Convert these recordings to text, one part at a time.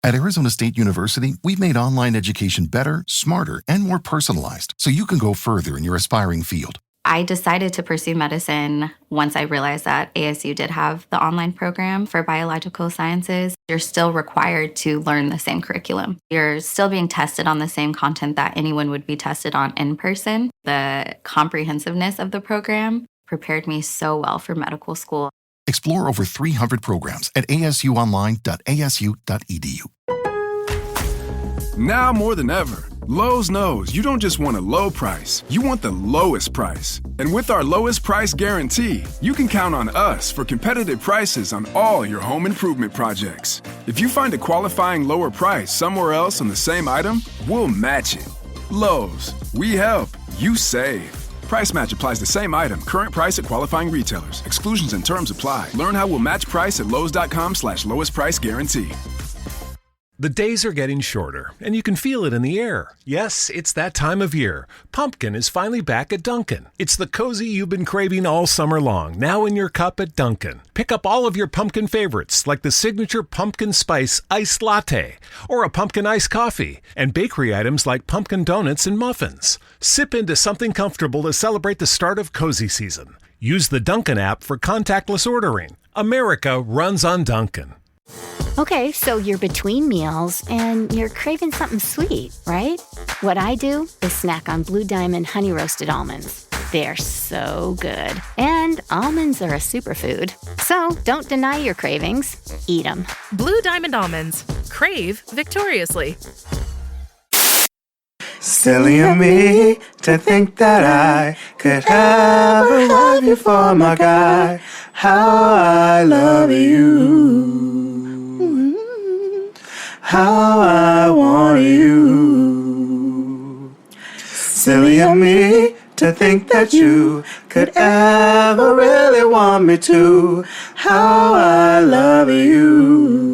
At Arizona State University, we've made online education better, smarter, and more personalized so you can go further in your aspiring field. I decided to pursue medicine once I realized that ASU did have the online program for biological sciences. You're still required to learn the same curriculum. You're still being tested on the same content that anyone would be tested on in person. The comprehensiveness of the program prepared me so well for medical school. Explore over 300 programs at asuonline.asu.edu. Now more than ever, Lowe's knows you don't just want a low price, you want the lowest price. And with our lowest price guarantee, you can count on us for competitive prices on all your home improvement projects. If you find a qualifying lower price somewhere else on the same item, we'll match it. Lowe's, we help, you save. Price match applies the same item. Current price at qualifying retailers. Exclusions and terms apply. Learn how we'll match price at lowes.com/lowest price guarantee. The days are getting shorter, and you can feel it in the air. Yes, it's that time of year. Pumpkin is finally back at Dunkin'. It's the cozy you've been craving all summer long, now in your cup at Dunkin'. Pick up all of your pumpkin favorites, like the signature pumpkin spice iced latte, or a pumpkin iced coffee, and bakery items like pumpkin donuts and muffins. Sip into something comfortable to celebrate the start of cozy season. Use the Dunkin' app for contactless ordering. America runs on Dunkin'. Okay, so you're between meals and you're craving something sweet, right? What I do is snack on Blue Diamond honey roasted almonds. They're so good. And almonds are a superfood. So don't deny your cravings. Eat them. Blue Diamond almonds. Crave victoriously. Silly of me to think that I could ever love you for my guy. How I love you. How I want you. Silly of me to think that you could ever really want me to. How I love you.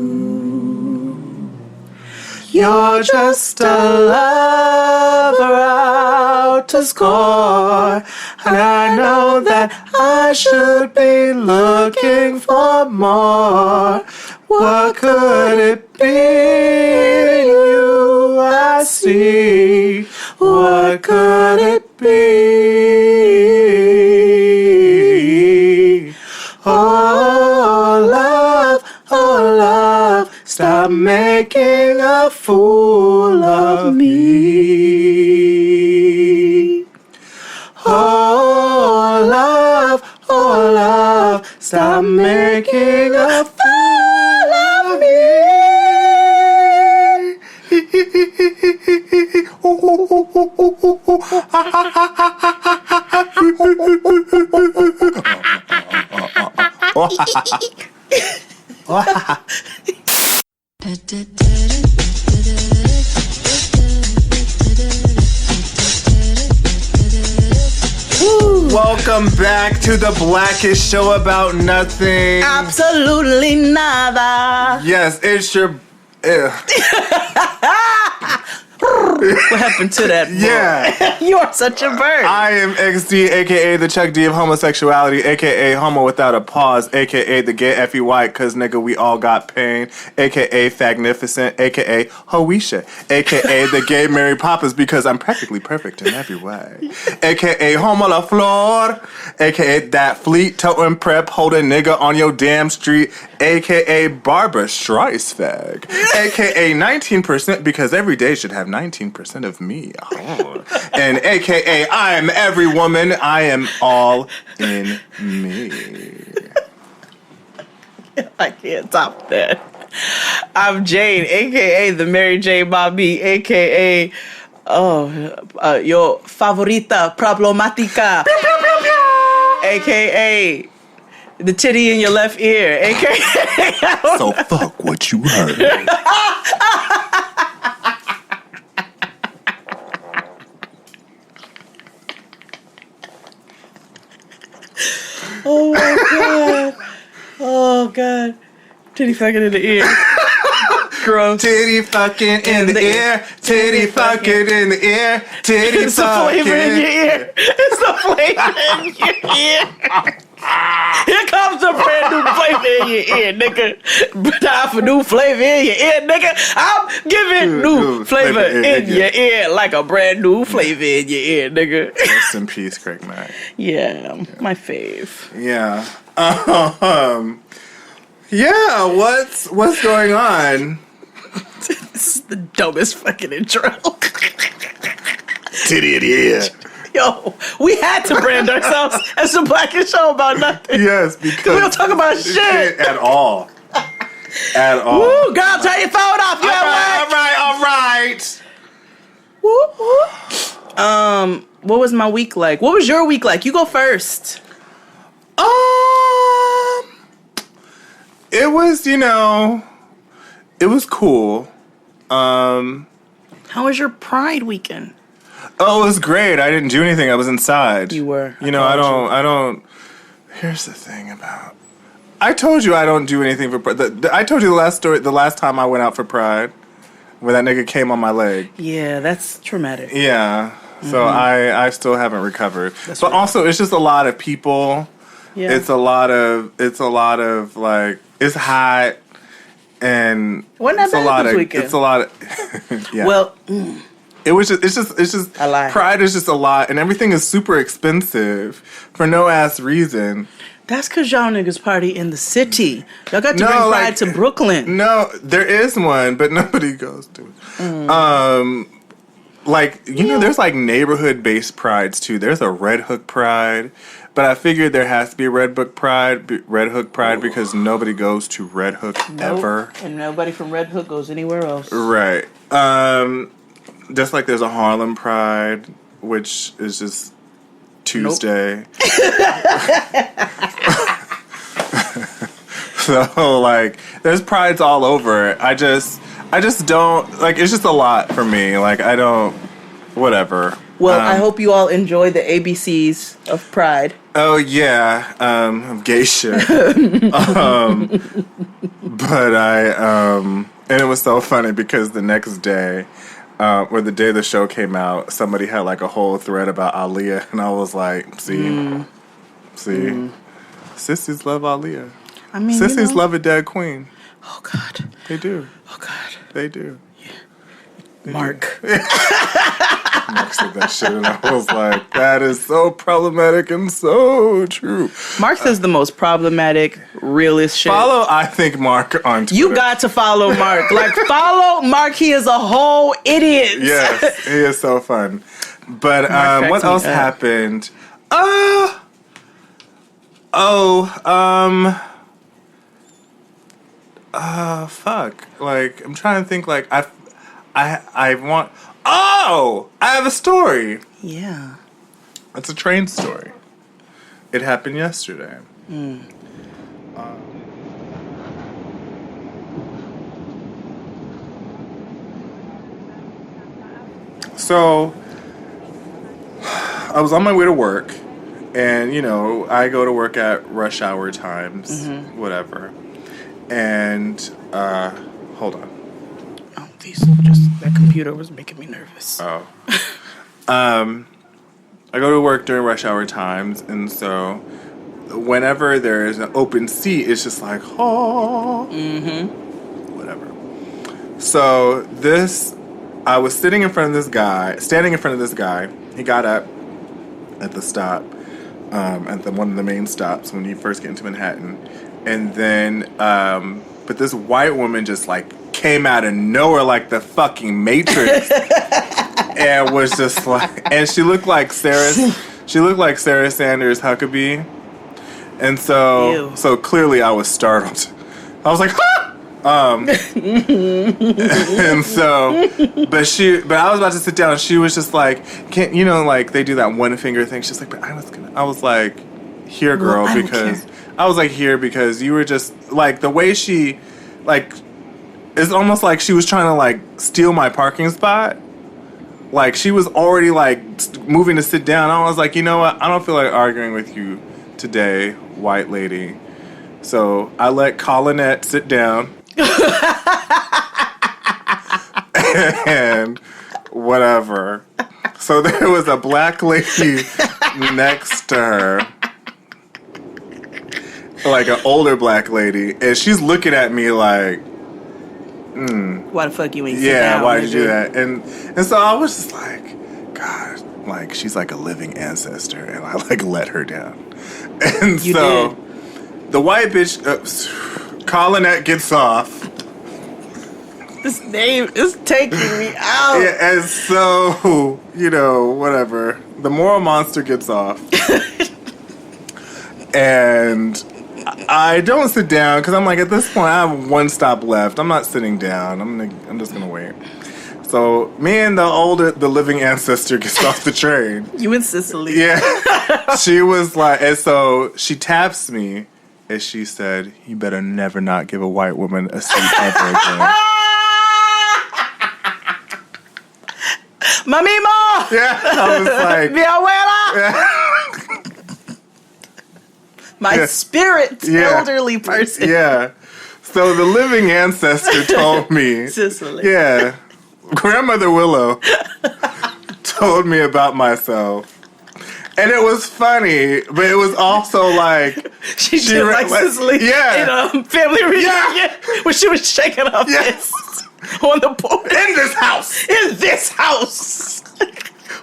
You're just a lover out to score, and I know that I should be looking for more. What could it be in you I see? What could it be? Oh love, stop making a fool of me. Oh love, stop making a fool of me. Welcome back to the blackest show about nothing. Absolutely nada. Yes, it's your... What happened to that boy? Yeah. You are such a bird. I am XD, a.k.a. the Chuck D of homosexuality, a.k.a. homo without a pause, a.k.a. the gay F.E. white, cause nigga we all got pain, a.k.a. fagnificent, a.k.a. Hoisha, a.k.a. the gay Mary Poppins because I'm practically perfect in every way, a.k.a. homo la flor, a.k.a. that fleet toting prep holding nigga on your damn street, a.k.a. Barbara Streisand, a.k.a. 19% because every day should have 19% of me. Oh. And a.k.a. I am every woman. I am all in me. I can't top that. I'm Jane, a.k.a. the Mary J. Bobby, a.k.a. Your favorita problemática, a.k.a. the titty in your left ear, a.k.a. So fuck what you heard. Oh my god. Oh god. Titty fucking in the ear. scrubs. Titty fucking in the ear. Titty fucking in the ear. Titty It's the fucking. flavor in your ear. It's the flavor in your ear. Here comes the brand new flavor in your ear, nigga. Time for new flavor in your ear, nigga. I'm giving new flavor in your ear like a brand new flavor in your ear, nigga. Rest in peace, Craig Mack. Yeah, my fave. Yeah. Yeah, what's going on? This is the dumbest fucking intro. Titty in the ear. Yo, we had to brand ourselves as the Blackish Show about nothing. Yes, because we don't talk about shit at all. At all. Woo, girl, turn your phone off. You All right. Woo, woo. What was my week like? What was your week like? You go first. It was, it was cool. How was your Pride weekend? Oh, it was great. I didn't do anything. I was inside. You were. I don't. Here's the thing about. I told you I don't do anything for Pride. I told you the last time I went out for Pride, when that nigga came on my leg. Yeah, that's traumatic. Yeah. So I still haven't recovered. But also, it's just a lot of people. Yeah. It's a lot of like, it's hot. And wasn't that it's a bad lot this of weekend? It's a lot of yeah. Well, it's just I lie. Pride is just a lot, and everything is super expensive for no ass reason. That's because y'all niggas party in the city. Y'all got to bring Pride to Brooklyn. No, there is one, but nobody goes to it. There's like neighborhood-based prides too. There's a Red Hook Pride, but I figured there has to be a Red Hook Pride because nobody goes to Red Hook ever, and nobody from Red Hook goes anywhere else. Right. Just like there's a Harlem Pride, which is just Tuesday. Nope. So like, there's prides all over. I just don't like. It's just a lot for me. Like I don't. Whatever. Well, I hope you all enjoy the ABCs of Pride. Oh yeah, of gay shit. But and it was so funny because the next day, or the day the show came out, somebody had like a whole thread about Aaliyah, and I was like, see, sissies love Aaliyah. I mean, sissies love a dead queen. Oh God, they do. Oh God, they do. Yeah. Mark. Mark said that shit, and I was like, that is so problematic and so true. Mark says the most problematic, realest shit. Follow, I think, Mark on Twitter. You got to follow Mark. Like, follow Mark. He is a whole idiot. Yes, he is so fun. But what else happened? Fuck. Like, I'm trying to think, like, I want... Oh! I have a story. Yeah. It's a train story. It happened yesterday. So, I was on my way to work, and, I go to work at rush hour times, whatever. And, hold on. That computer was making me nervous. Oh. I go to work during rush hour times, and so whenever there is an open seat, it's just like, whatever. So I was standing in front of this guy. He got up at the stop, at one of the main stops when you first get into Manhattan, and then, but this white woman just like came out of nowhere like the fucking Matrix, and was just like, and she looked like Sarah Sanders Huckabee, and so clearly I was startled. I was like, ha! And so, but I was about to sit down, and she was just like, like they do that one finger thing. She's like, but I was like, here, girl, because I was like, here, because you were just like, the way she, like, it's almost like she was trying to like steal my parking spot. Like she was already like moving to sit down. I was like, you know what? I don't feel like arguing with you today, white lady. So I let Colinette sit down. And whatever. So there was a black lady next to her. Like an older black lady. And she's looking at me like, Why the fuck you ain't sit yeah, down? why did you do that? And so I was just like, God, like she's like a living ancestor, and I like let her down. And You so did. the white bitch, Colinette gets off. This name is taking me out. Yeah, and so, whatever. The moral monster gets off. And I don't sit down because I'm like, at this point, I have one stop left. I'm not sitting down. I'm just gonna wait. So me and the living ancestor gets off the train. You in Sicily? Yeah, she was like, and so she taps me, and she said, "You better never not give a white woman a seat ever again." Mamima! Yeah, I was like, Mi abuela! My spirit elderly person. Yeah. So the living ancestor told me, Sicily. Yeah, Grandmother Willow told me about myself. And it was funny, but it was also like... She did like Sicily in family reunion when she was shaking her fist on the board. In this house! In this house!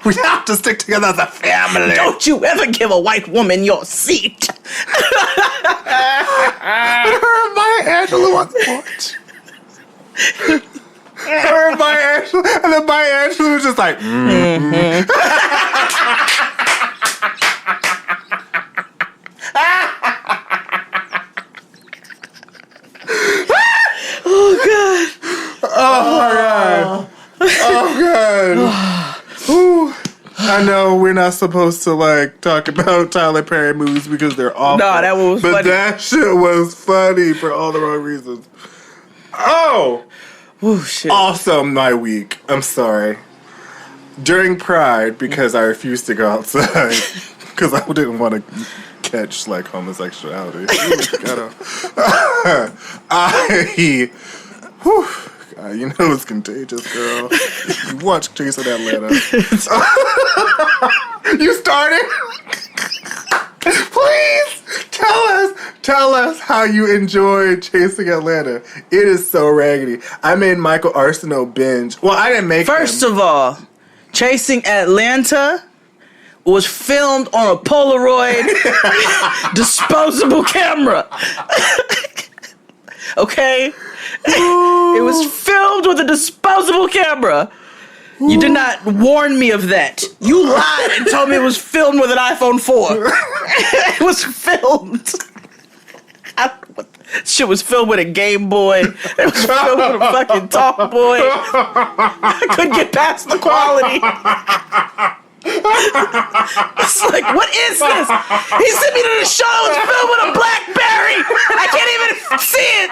We have to stick together as a family. Don't you ever give a white woman your seat. Her and Maya Angelou on the porch. Her and Maya Angelou. And then Maya Angelou was just like, Oh, God. Oh, my God. Oh, God. Ooh. I know we're not supposed to, like, talk about Tyler Perry movies because they're awful. No, that one was funny. But that shit was funny for all the wrong reasons. Oh! Ooh, shit. Also, my week. I'm sorry. During Pride, because I refused to go outside, because I didn't want to catch, like, homosexuality. You know it's contagious, girl. You watch Chasing Atlanta. You started? Please tell us how you enjoyed Chasing Atlanta. It is so raggedy. I made Michael Arceneaux binge. Well, I didn't make First of all, Chasing Atlanta was filmed on a Polaroid disposable camera. Okay? It was filmed with a disposable camera. You did not warn me of that. You lied and told me it was filmed with an iPhone 4. It was filmed. Shit was filmed with a Game Boy. It was filmed with a fucking Talk Boy. I couldn't get past the quality. It's like, what is this? He sent me to the show. It was filmed with a BlackBerry. I can't even see it.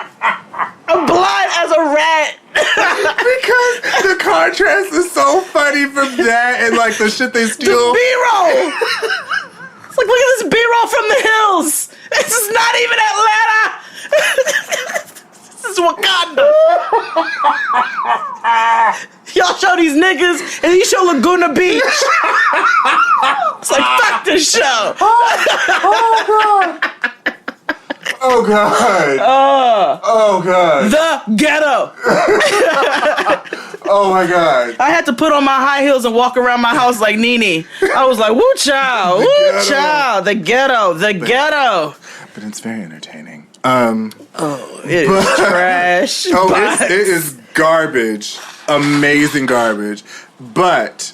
I'm blind as a rat. Because the contrast is so funny from that and like the shit they steal. The B-roll. It's like, look at this B-roll from the hills. This is not even Atlanta. This is Wakanda. Y'all show these niggas and you show Laguna Beach. It's like, fuck this show. Oh God. Oh God. Oh God. The ghetto. Oh my God. I had to put on my high heels and walk around my house like Nene. I was like, woo child, woo child, the ghetto, the ghetto. But it's very entertaining. It is trash. Oh, it is garbage. Amazing garbage. But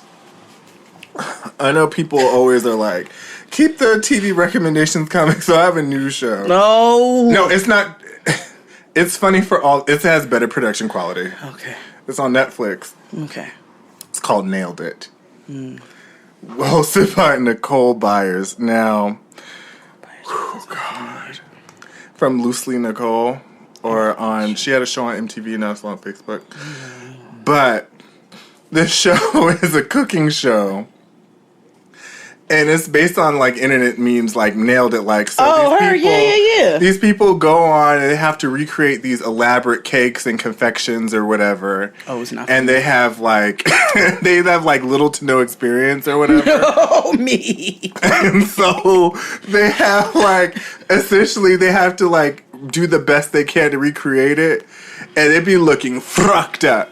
I know people always are like, keep the TV recommendations coming, so I have a new show. No, it's not. It's funny for all. It has better production quality. Okay. It's on Netflix. Okay. It's called Nailed It. Hosted by Nicole Byers. Now, God. From Loosely Nicole. She had a show on MTV, now it's on Facebook. But this show is a cooking show. And it's based on like internet memes, like nailed it. Like, so yeah. These people go on and they have to recreate these elaborate cakes and confections or whatever. Oh, it's not. And they have like they have like little to no experience or whatever. Oh, me. And so they have like essentially they have to like do the best they can to recreate it, and it be looking fucked up.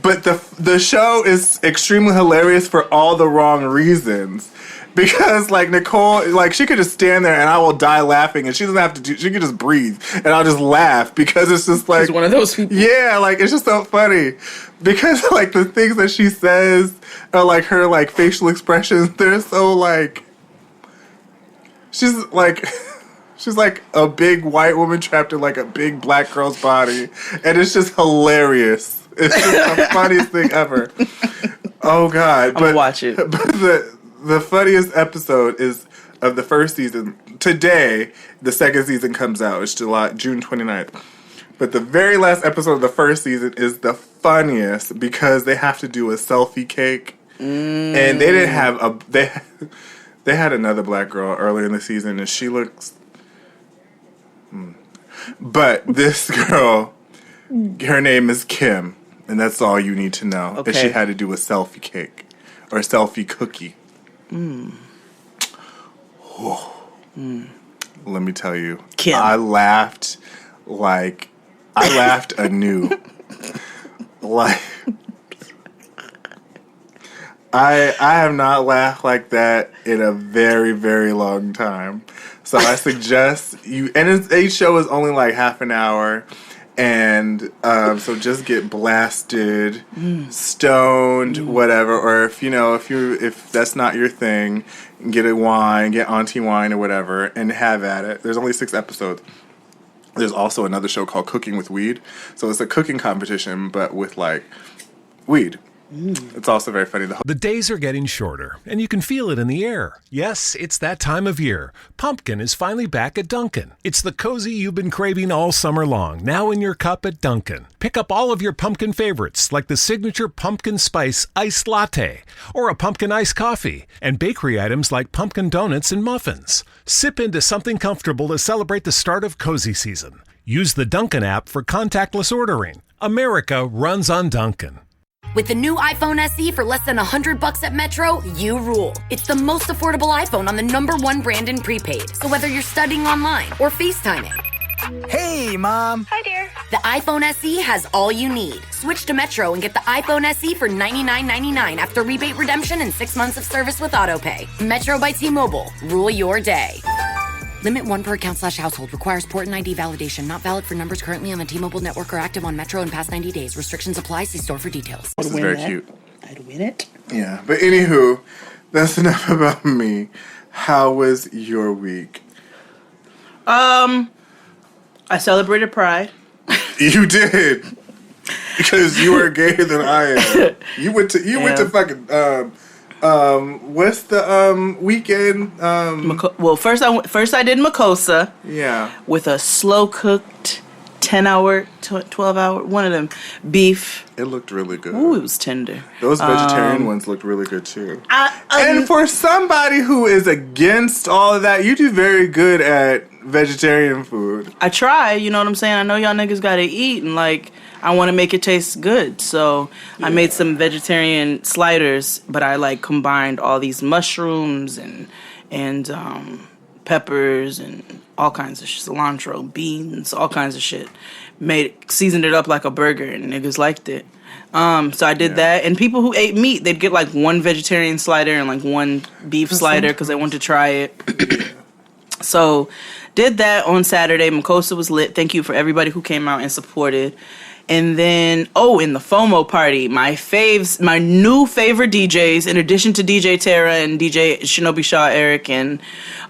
But the show is extremely hilarious for all the wrong reasons. Because, like, Nicole, like, she could just stand there and I will die laughing and she doesn't have to she could just breathe and I'll just laugh because it's just like... She's one of those people. Yeah, like, it's just so funny. Because, like, the things that she says are, like, her, like, facial expressions, they're so, like... She's, like... She's, like, a big white woman trapped in, like, a big black girl's body. And it's just hilarious. It's just the funniest thing ever. Oh, God. I'm gonna watch it. But the funniest episode is of the first season. Today, the second season comes out. It's June 29th. But the very last episode of the first season is the funniest because they have to do a selfie cake. And they didn't have they had another black girl earlier in the season and she looks... But this girl, her name is Kim. And that's all you need to know. Okay. And she had to do a selfie cake. Or a selfie cookie. Let me tell you, Kim. I laughed anew. Like, I have not laughed like that in a very, very long time. So I suggest you, and each show is only like half an hour. And so just get blasted, stoned, whatever. Or if that's not your thing, get a wine, get auntie wine or whatever, and have at it. There's only 6 episodes. There's also another show called Cooking with Weed. So it's a cooking competition, but with like weed. It's also very funny. The days are getting shorter, and you can feel it in the air. Yes, it's that time of year. Pumpkin is finally back at Dunkin'. It's the cozy you've been craving all summer long, now in your cup at Dunkin'. Pick up all of your pumpkin favorites, like the signature pumpkin spice iced latte, or a pumpkin iced coffee, and bakery items like pumpkin donuts and muffins. Sip into something comfortable to celebrate the start of cozy season. Use the Dunkin' app for contactless ordering. America runs on Dunkin'. With the new iPhone SE for less than $100 at Metro, you rule. It's the most affordable iPhone on the #1 brand in prepaid. So whether you're studying online or FaceTiming. Hey, Mom. Hi, dear. The iPhone SE has all you need. Switch to Metro and get the iPhone SE for $99.99 after rebate redemption and 6 months of service with AutoPay. Metro by T-Mobile. Rule your day. Limit 1 per account/household. Requires port and ID validation. Not valid for numbers currently on the T-Mobile network or active on Metro in past 90 days. Restrictions apply. See store for details. This is very cute. I'd win it. Yeah. But anywho, that's enough about me. How was your week? I celebrated Pride. You did. Because you are gayer than I am. You went to fucking what's the weekend? Well, first I did Makosa. Yeah. With a slow cooked 10-hour, 12-hour, one of them beef. It looked really good. Ooh, it was tender. Those vegetarian ones looked really good too. And for somebody who is against all of that, you do very good at vegetarian food. I try, you know what I'm saying? I know y'all niggas gotta eat, and like, I want to make it taste good. So I made some vegetarian sliders, but I like combined all these mushrooms and peppers and all kinds of cilantro, beans, all kinds of shit. Seasoned it up like a burger, and niggas liked it. So I did that, and people who ate meat, they'd get like one vegetarian slider and like one beef slider because they wanted to try it. So did that on Saturday. Makosa was lit. Thank you for everybody who came out and supported. And then, in the FOMO party, my new favorite DJs, in addition to DJ Tara and DJ Shinobi Shaw Eric and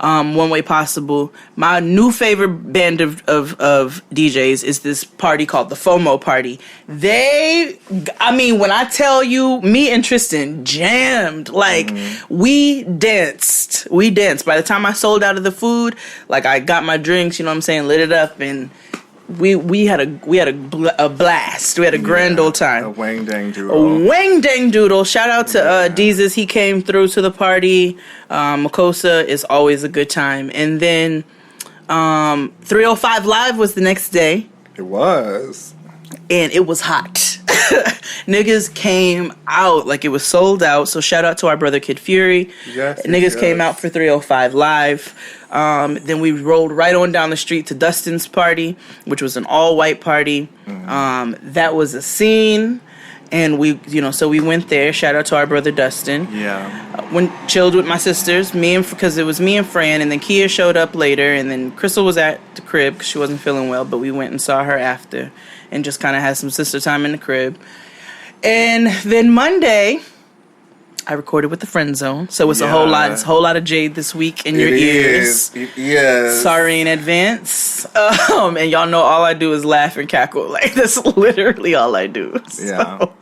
One Way Possible, my new favorite band of DJs is this party called the FOMO party. When I tell you, me and Tristan jammed. Like, we danced. By the time I sold out of the food, like, I got my drinks, you know what I'm saying, lit it up, and we had a blast. We had a grand old time. A wang dang doodle. A wang dang doodle. Shout out to Deezus. He came through to the party. Makosa is always a good time. And then 305 Live was the next day. It was. And it was hot. Niggas came out like it was sold out. So shout out to our brother Kid Fury. Yes, Niggas came out for 305 Live. Then we rolled right on down the street to Dustin's party, which was an all-white party. That was a scene. And we went there. Shout out to our brother Dustin. Yeah. Chilled with my sisters, because it was me and Fran, and then Kia showed up later, and then Crystal was at the crib because she wasn't feeling well, but we went and saw her after, and just kind of had some sister time in the crib. And then Monday, I recorded with the Friend Zone, so it's a whole lot of Jade this week in your ears. Yes. Sorry in advance. And y'all know all I do is laugh and cackle. Like, that's literally all I do. Yeah. So,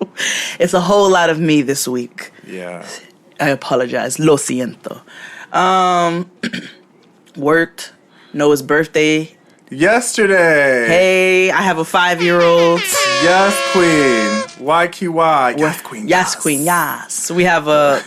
it's a whole lot of me this week. Yeah. I apologize. Lo siento. Worked. Noah's birthday. Yesterday. Hey, I have a 5-year-old. Yes, queen. YQY. Yes, queen. Yes, queen. Yes. We have a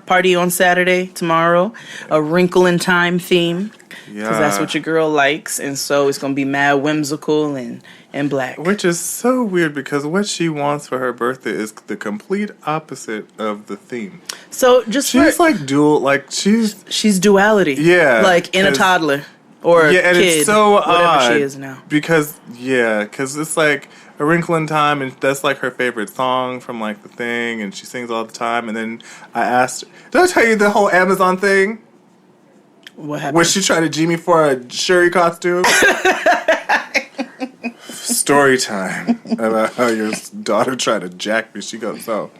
party on Saturday, tomorrow. A Wrinkle in Time theme. Because that's what your girl likes. And so it's going to be mad whimsical and black. Which is so weird because what she wants for her birthday is the complete opposite of the theme. So she's like dual, like she's duality. Yeah. Like in a toddler. Or and kid, it's so whatever odd she is now. Because it's like A Wrinkle in Time, and that's like her favorite song from like the thing, and she sings all the time. And then I asked her, did I tell you the whole Amazon thing? What happened? Where she tried to G me for a Shuri costume? Story time about how your daughter tried to jack me. She goes, so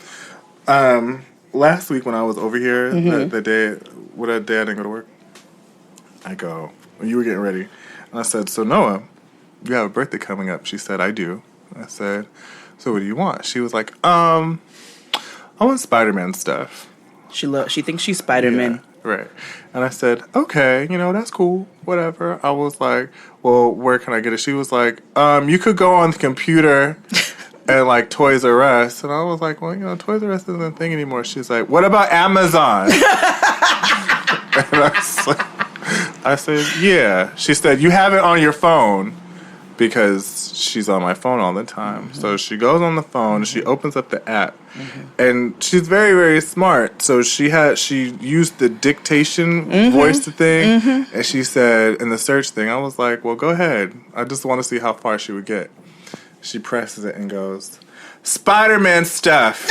last week when I was over here, the day I didn't go to work, I go, you were getting ready. And I said, so Noah, you have a birthday coming up. She said, I do. I said, so what do you want? She was like, I want Spider-Man stuff. She thinks she's Spider-Man. Yeah, right. And I said, okay, that's cool. Whatever. I was like, well, where can I get it? She was like, you could go on the computer and like Toys R Us. And I was like, well, Toys R Us isn't a thing anymore. She's like, what about Amazon? And I said, yeah. She said, you have it on your phone, because she's on my phone all the time. So she goes on the phone, she opens up the app, and she's very, very smart. So she used the dictation voice thing, and she said in the search thing, I was like, well, go ahead. I just want to see how far she would get. She presses it and goes, Spider-Man stuff.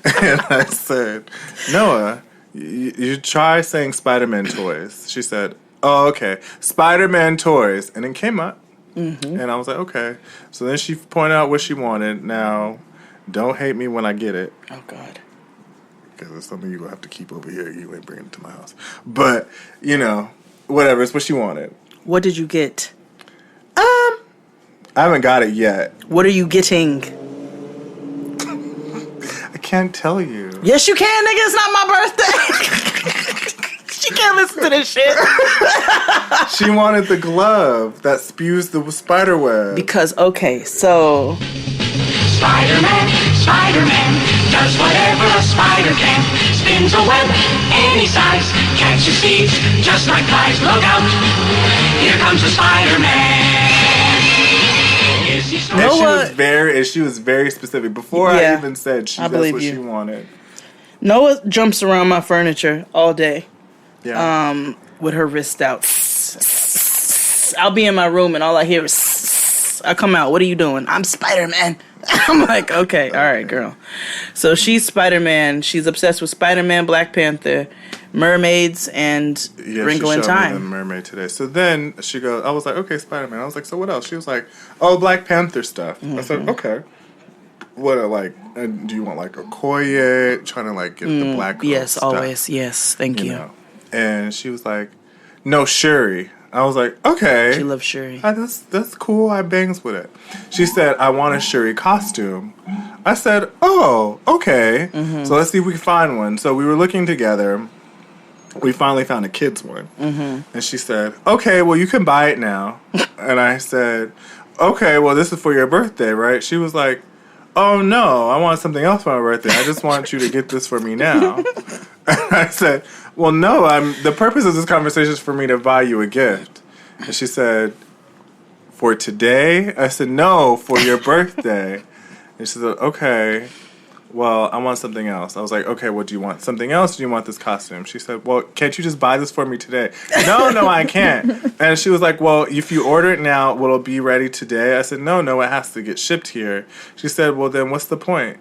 And I said, Noah, you try saying Spider-Man toys. She said, oh, okay, Spider-Man toys. And it came up. And I was like, okay. So then she pointed out what she wanted. Now, don't hate me when I get it. Oh, God. Because it's something you're going to have to keep over here. You ain't bringing it to my house. But, whatever. It's what she wanted. What did you get? I haven't got it yet. What are you getting? I can't tell you. Yes, you can, nigga. It's not my birthday. She can't listen to this shit. She wanted the glove that spews the spider web. Because, okay, so... Spider-Man does whatever a spider can. Spins a web any size, catches thieves just like flies. Look out, here comes the Spider-Man. And she was very specific. Before I even said that's what she wanted. Noah jumps around my furniture all day. Yeah. With her wrist out. I'll be in my room and all I hear is I come out. What are you doing? I'm Spider-Man. I'm like, okay, all right, girl. So she's Spider-Man. She's obsessed with Spider-Man, Black Panther, mermaids, and Wrinkle in Time. She showed me the mermaid today. So then she goes, I was like, okay, Spider-Man. I was like, so what else? She was like, oh, Black Panther stuff. I said, okay. What do you want like a Okoye? Trying to like get the black girl yes, stuff. Always. Yes, thank you. And she was like, no, Shuri. I was like, okay. She loves Shuri. That's cool. I bangs with it. She said, I want a Shuri costume. I said, oh, okay. So let's see if we can find one. So we were looking together. we finally found a kid's one. And she said, okay, well, you can buy it now. And I said, okay, well, this is for your birthday, right? She was like, oh, no, I want something else for my birthday. I just want you to get this for me now. And I said, well, no, the purpose of this conversation is for me to buy you a gift. And she said, for today? I said, no, for your birthday. And she said, okay, well, I want something else. I was like, okay, well, do you want something else or do you want this costume? She said, well, can't you just buy this for me today? No, I can't. And she was like, well, if you order it now, will it be ready today? I said, no, it has to get shipped here. She said, well, then what's the point?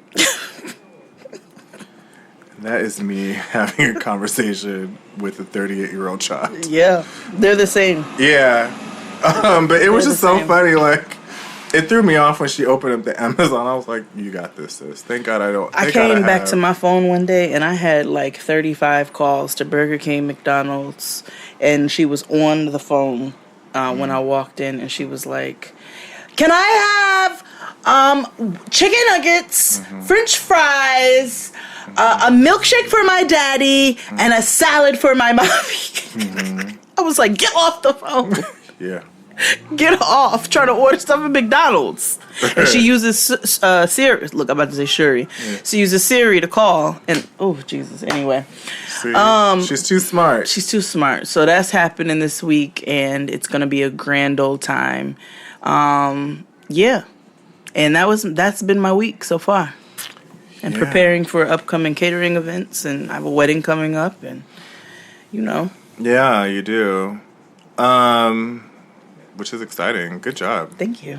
That is me having a conversation with a 38-year-old child. Yeah, they're the same. Yeah. But it was just so funny, like, it threw me off when she opened up the Amazon. I was like, you got this, sis. Thank God I don't. I came back to my phone one day, and I had like 35 calls to Burger King, McDonald's, and she was on the phone when I walked in, and she was like, can I have chicken nuggets, French fries, a milkshake for my daddy, and a salad for my mommy? I was like, get off the phone. Yeah. Get off trying to order stuff at McDonald's. And she uses Siri. Look, I'm about to say Shuri. Yeah. She uses Siri to call. And, oh, Jesus. Anyway. She's too smart. She's too smart. So that's happening this week, and it's going to be a grand old time. Yeah. And that's been my week so far. And preparing for upcoming catering events, and I have a wedding coming up, and, you know. Yeah, you do. Which is exciting. Good job. Thank you.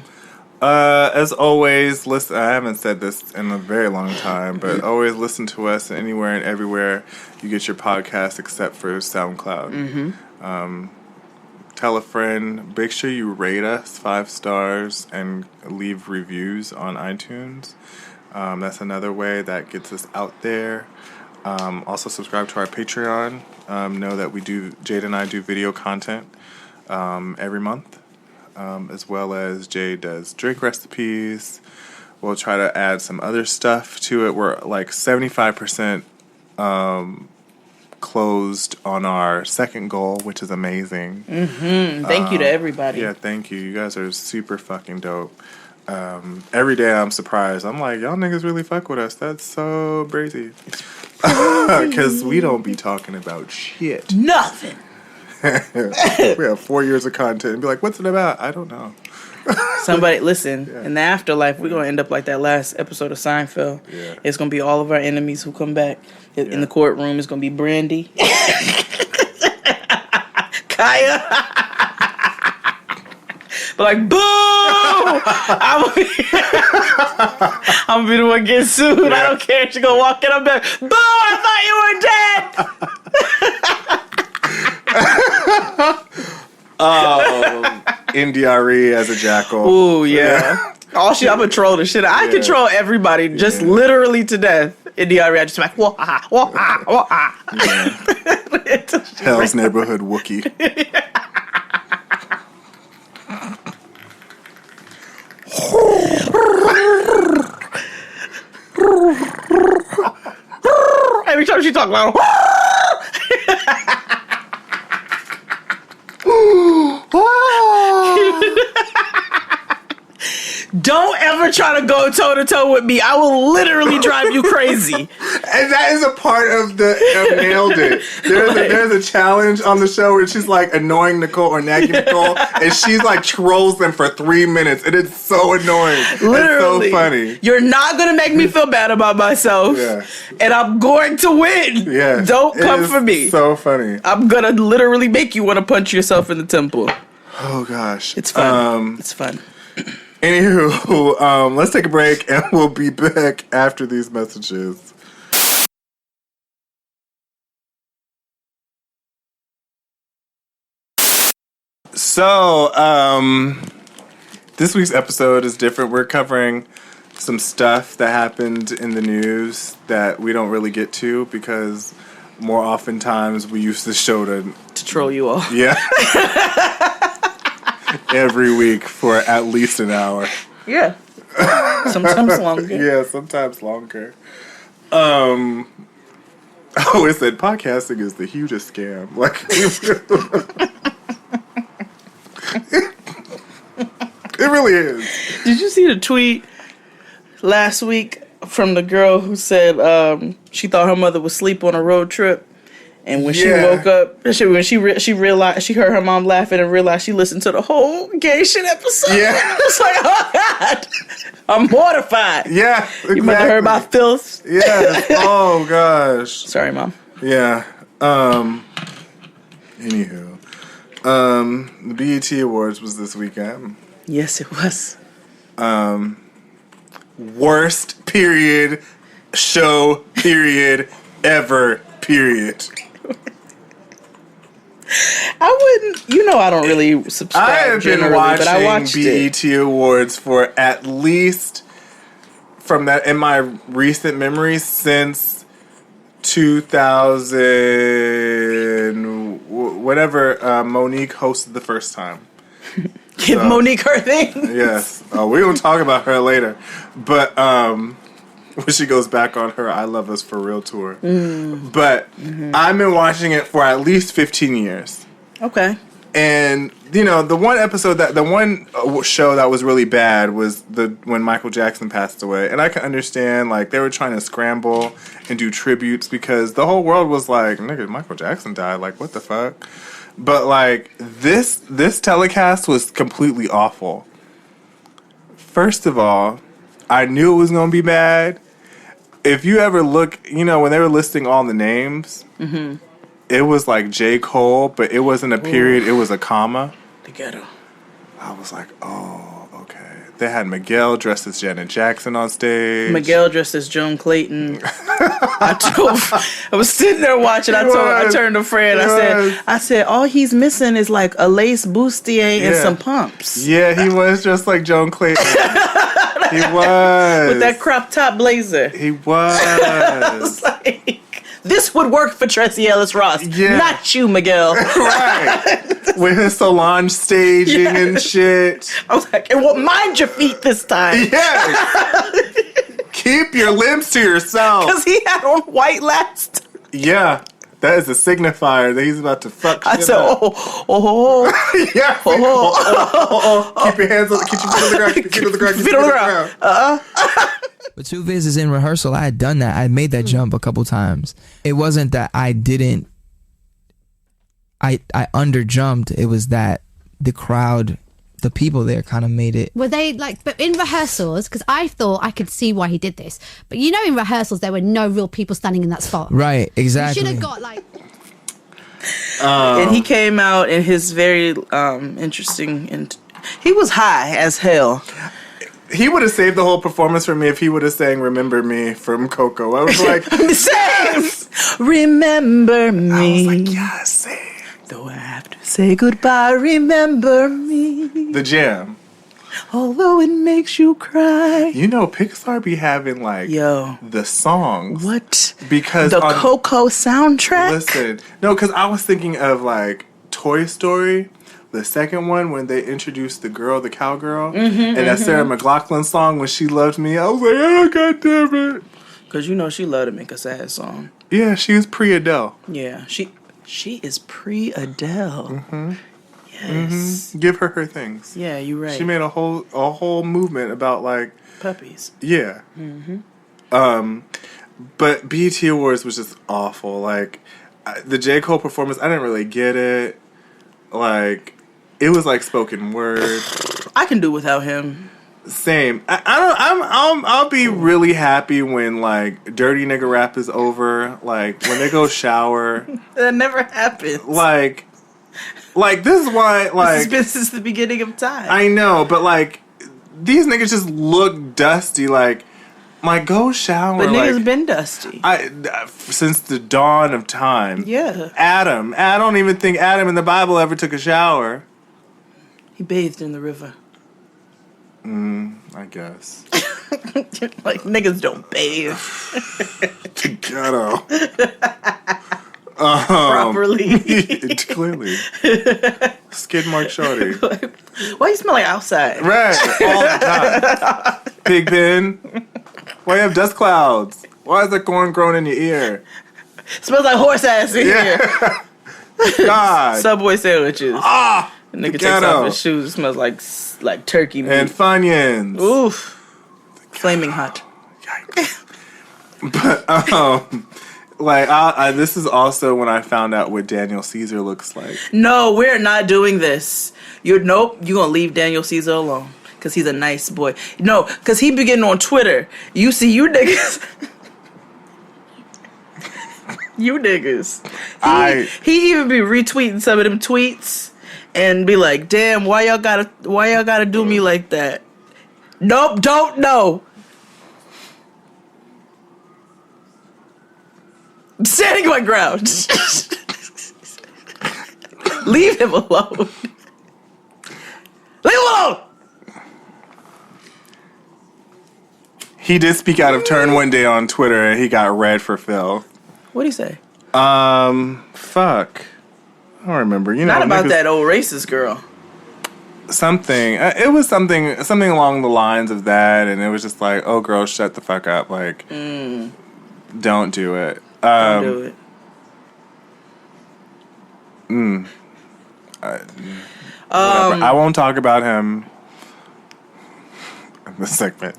As always, listen. I haven't said this in a very long time, but always listen to us anywhere and everywhere you get your podcast, except for SoundCloud. Tell a friend. Make sure you rate us 5 stars and leave reviews on iTunes. That's another way that gets us out there. Also, subscribe to our Patreon. Know that Jade and I do video content every month. As well as Jay does drink recipes. We'll try to add some other stuff to it. We're like 75% closed on our second goal, which is amazing. Thank you to everybody. Yeah, thank you. You guys are super fucking dope. Every day I'm surprised. I'm like, y'all niggas really fuck with us. That's so crazy. Because we don't be talking about shit. Nothing. We have 4 years of content and be like, what's it about? I don't know. Somebody, listen, in the afterlife, we're going to end up like that last episode of Seinfeld. Yeah. It's going to be all of our enemies who come back. In the courtroom, it's going to be Brandy. Kaya. But like, boo! I'm going to be the one getting sued. Yeah. I don't care if she going to walk in. I'm like, boo! I thought you were dead! NDRE as a jackal. Ooh, yeah. I control the shit. I control everybody just literally to death. NDRE, I just like, wah-ha, wah-ha, wah-ha. Hell's Neighborhood Wookie. Every time she talks loud. Don't ever try to go toe to toe with me. I will literally drive you crazy. And that is a part of Nailed It. There's a challenge on the show where she's like annoying Nicole or nagging Nicole, and she's like trolls them for 3 minutes, and it's so annoying. Literally, it's so funny. You're not gonna make me feel bad about myself, and I'm going to win. Yeah, don't come for me. So funny. I'm gonna literally make you want to punch yourself in the temple. Oh gosh, it's fun. It's fun. Anywho, let's take a break and we'll be back after these messages. So, this week's episode is different. We're covering some stuff that happened in the news that we don't really get to because more oftentimes we use this show to troll you all. Yeah. Every week for at least an hour. Yeah. Sometimes longer. Yeah, sometimes longer. Oh, it said podcasting is the hugest scam. Like, it really is. Did you see the tweet last week from the girl who said she thought her mother was asleep on a road trip, and when she woke up, when she realized, she heard her mom laughing and realized she listened to the whole gay shit episode. Yeah, it's like, oh God, I'm mortified. Yeah, exactly. You must have heard about filth. Yeah. Oh gosh. Sorry, Mom. Yeah. Anywho, the BET Awards was this weekend. Yes, it was. Worst period show period ever period. I wouldn't. You know, I don't really subscribe. I have been watching BET Awards for at least from that in my recent memories since 2000, whatever Monique hosted the first time. Give Monique her thing. Yes. We're going to talk about her later. But when she goes back on her I Love Us For Real tour. But I've been watching it for at least 15 years. Okay. And, you know, the one show that was really bad was when Michael Jackson passed away. And I can understand, like, they were trying to scramble and do tributes because the whole world was like, nigga, Michael Jackson died. Like, what the fuck? But, like, this telecast was completely awful. First of all, I knew it was going to be bad. If you ever look, you know, when they were listing all the names, it was like J. Cole, but it wasn't a period, it was a comma. The ghetto. I was like, oh, okay. They had Miguel dressed as Janet Jackson on stage. Miguel dressed as Joan Clayton. I was sitting there watching. I turned to Fred. I said, all he's missing is like a lace bustier and some pumps. Yeah, he was just like Joan Clayton. He was. With that crop top blazer. He was. I was like, this would work for Tracee Ellis Ross. Yeah. Not you, Miguel. Right. With his Solange staging and shit. I was like, well, mind your feet this time. Yeah. Keep your limbs to yourself. Because he had on white last. Yeah. That is a signifier that he's about to fuck shit I said, up. Yeah. Keep your hands on, keep your feet on the ground, keep your feet on the ground, keep your feet on the ground. But truth is in rehearsal, I had done that. I made that jump a couple times. It wasn't that I underjumped. It was that the crowd, the people there kind of made it. Were they like, but in rehearsals, because I thought I could see why he did this, but you know in rehearsals there were no real people standing in that spot. Right, exactly. You should have got like... And he came out in his very interesting, he was high as hell. He would have saved the whole performance for me if he would have sang "Remember Me" from Coco. I was like, yes! Remember me. I was like, yes, say. Though I have to say goodbye, remember me. The jam. Although it makes you cry. You know, Pixar be having like the songs. What? Because the Coco soundtrack? Listen, no, because I was thinking of like Toy Story. The second one, when they introduced the cowgirl, and that Sarah McLachlan song, When She Loved Me, I was like, oh, God damn it. Because you know she loved to make a sad song. Yeah, she was pre-Adele. Yeah, she is pre-Adele. Yes. Give her things. Yeah, you're right. She made a whole movement about, like... puppies. Yeah. But BET Awards was just awful. Like, the J. Cole performance, I didn't really get it. Like... It was like spoken word. I can do without him. Same. I'll be really happy when like dirty nigga rap is over. Like when they go shower. That never happens. Like this is why like this has been since the beginning of time. I know, but like these niggas just look dusty. Like go shower. But niggas been dusty. Since the dawn of time. Yeah. Adam. I don't even think Adam in the Bible ever took a shower. He bathed in the river. I guess. Like, niggas don't bathe. Ghetto. Properly. Clearly. Skid mark shorty. Why you smell like outside? Right. All the time. Big Ben. Why you have dust clouds? Why is there corn growing in your ear? Smells like horse ass in here. God. Subway sandwiches. Ah. The nigga takes off his shoes. It smells like turkey meat. And Funyuns. Oof. Flaming hot. But this is also when I found out what Daniel Caesar looks like. No, we're not doing this. You're gonna leave Daniel Caesar alone because he's a nice boy. No, because he be getting on Twitter. You see, you niggas. You niggas. He even be retweeting some of them tweets and be like, "Damn, why y'all gotta do me like that?" Nope, don't know. I'm standing my ground. Leave him alone. Leave him alone. He did speak out of turn one day on Twitter, and he got red for Phil. What'd he say? Fuck. I don't remember. Not about that old racist girl. Something. It was something along the lines of that, and it was just like, "Oh, girl, shut the fuck up! Like, don't do it. Don't do it." I won't talk about him in this segment.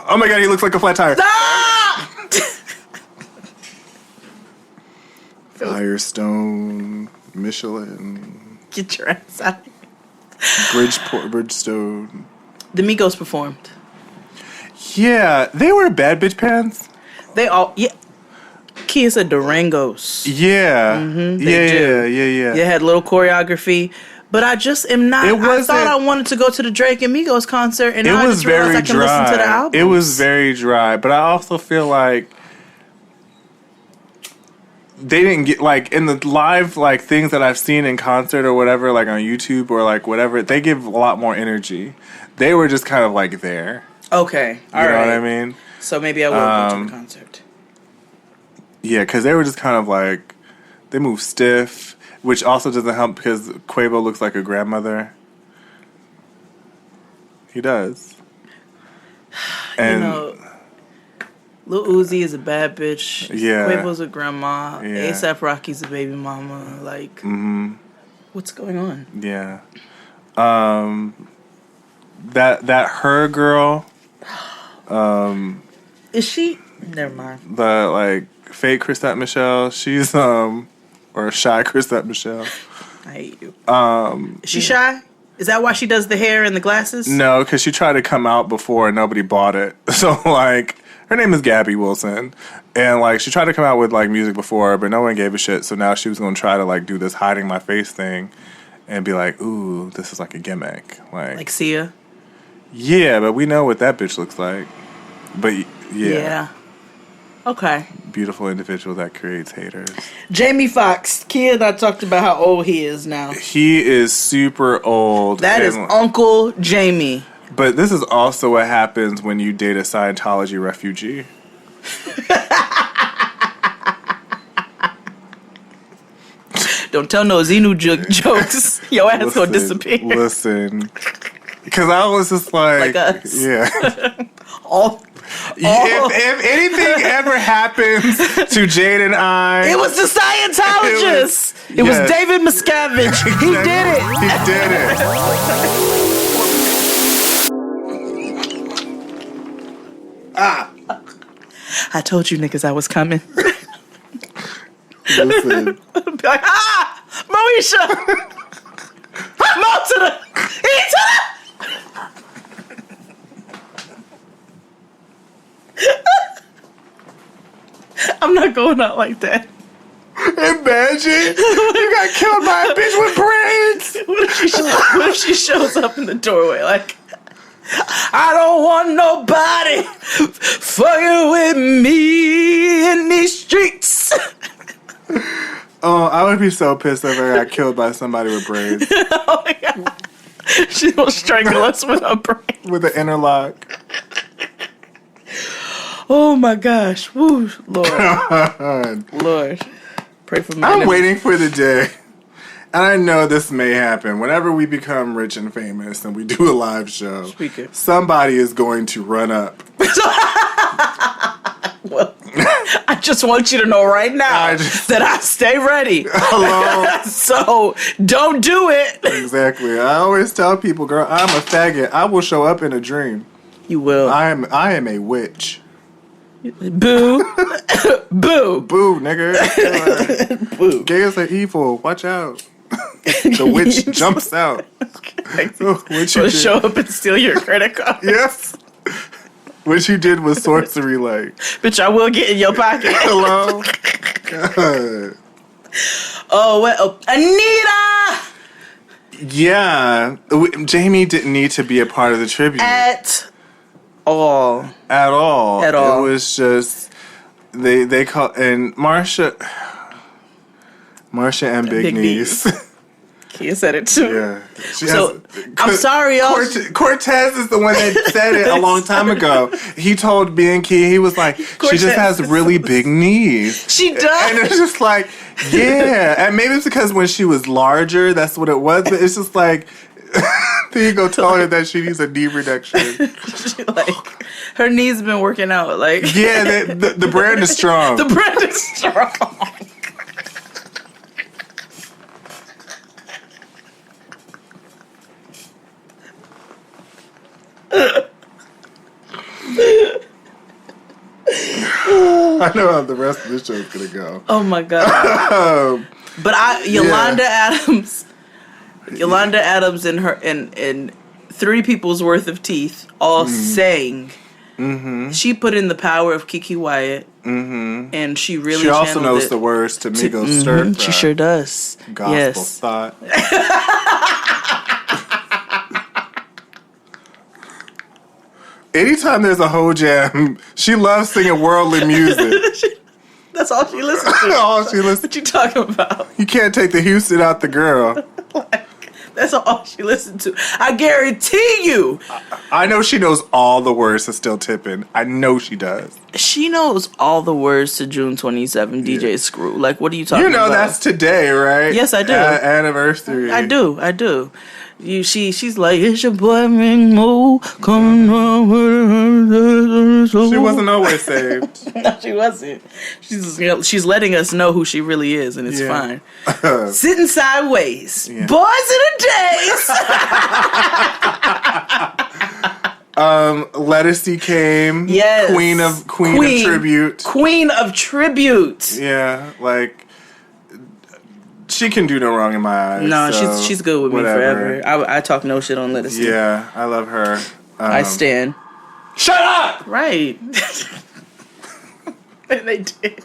Oh my god, he looks like a flat tire. Ah! Firestone, Michelin. Get your ass out. Bridgestone. The Migos performed. Yeah, they wear bad bitch pants. They all, yeah. Kia said Durangos. Yeah. Yeah. They had little choreography. But I just am not. I thought I wanted to go to the Drake and Migos concert, and now I just realized I can listen to the album. It was very dry, but I also feel like they didn't get, like, in the live, like, things that I've seen in concert or whatever, like on YouTube or like whatever, they give a lot more energy. They were just kind of like there. Okay, all right. You know what I mean? So maybe I will go to the concert. Yeah, because they were just kind of like, they move stiff. Which also doesn't help because Quavo looks like a grandmother. He does. And Lil Uzi is a bad bitch. Yeah. Quavo's a grandma. Yeah. A$AP Rocky's a baby mama. Like, what's going on? Yeah. That her girl. Is she? Never mind. The like fake Chrisette Michelle. She's or shy Chrisette Michelle. I hate you. Is she shy? Is that why she does the hair and the glasses? No, because she tried to come out before and nobody bought it. So, like, her name is Gabby Wilson. And, like, she tried to come out with, like, music before, but no one gave a shit. So now she was going to try to, like, do this hiding my face thing and be like, ooh, this is like a gimmick. Like Sia? Yeah, but we know what that bitch looks like. But, yeah. Okay. Beautiful individual that creates haters. Jamie Foxx. Kia and I talked about how old he is now. He is super old. That is Uncle Jamie. But this is also what happens when you date a Scientology refugee. Don't tell no Xenu jokes. Your ass gonna disappear. Listen. Because I was just like us. Yeah. If anything ever happens to Jade and I... It was the Scientologist. It was David Miscavige. He did it. He did it. I told you niggas I was coming. Listen. Be like, Moesha! Mo to the... I'm not going out like that. Imagine you got killed by a bitch with braids. What if she shows up in the doorway like, I don't want nobody fucking with me in these streets. Oh, I would be so pissed if I got killed by somebody with braids. Oh my god. She's gonna strangle us with her braids. With an interlock. Oh my gosh. Woo, Lord. Lord. Pray for me. I'm waiting for the day. And I know this may happen. Whenever we become rich and famous and we do a live show, somebody is going to run up. Well, I just want you to know right now that I stay ready. Hello. So don't do it. Exactly. I always tell people, girl, I'm a faggot. I will show up in a dream. You will. I am a witch. Boo. Boo. Boo, nigga. Boo. Gays are evil. Watch out. The witch jumps out. Will show up and steal your credit card. Yes. What you did was sorcery, like. Bitch, I will get in your pocket. Hello? God. Oh, well. Anita! Yeah. Jamie didn't need to be a part of the tribute. At all. At all. At all. It was just, they call, and Marsha and Big Knees. Kia said it too. Yeah. So, I'm sorry, y'all. Cortez is the one that said it a long time ago. He told B and Key, he was like, Cortez. She just has really big knees. She does. And it's just like, yeah. And maybe it's because when she was larger, that's what it was. But it's just like, then you go tell her that she needs a knee reduction. Like, her knees been working out. Like, yeah, the brand is strong. The brand is strong. I know how the rest of this show is gonna go. Oh my god! But Yolanda Adams and her and 3 people's worth of teeth all sang. Mm-hmm. She put in the power of Kiki Wyatt, and she really. She also knows the words to Migos Stir Fry. She sure does. Gospel thought. Anytime there's a hoe jam, she loves singing worldly music. That's all she listens to. All she listens. What you talking about? You can't take the Houston out the girl. That's all she listens to. I guarantee you. I know she knows all the words to Still Tippin'. I know she does. She knows all the words to June 27 DJ Screw. Like, what are you talking about? You know that's today, right? Yes, I do. Anniversary. I do. She's like, it's your boy Ring Mo coming on with her. She wasn't always saved. No, she wasn't. She's letting us know who she really is, and it's fine. Sitting sideways, boys in the days. Lettucey came. Yes, Queen of tribute. Queen of tribute. Yeah, like. She can do no wrong in my eyes. No, so she's good with whatever. me forever. I talk no shit on Lettuce. Yeah, I love her. I stand. Shut up! Right. And they did.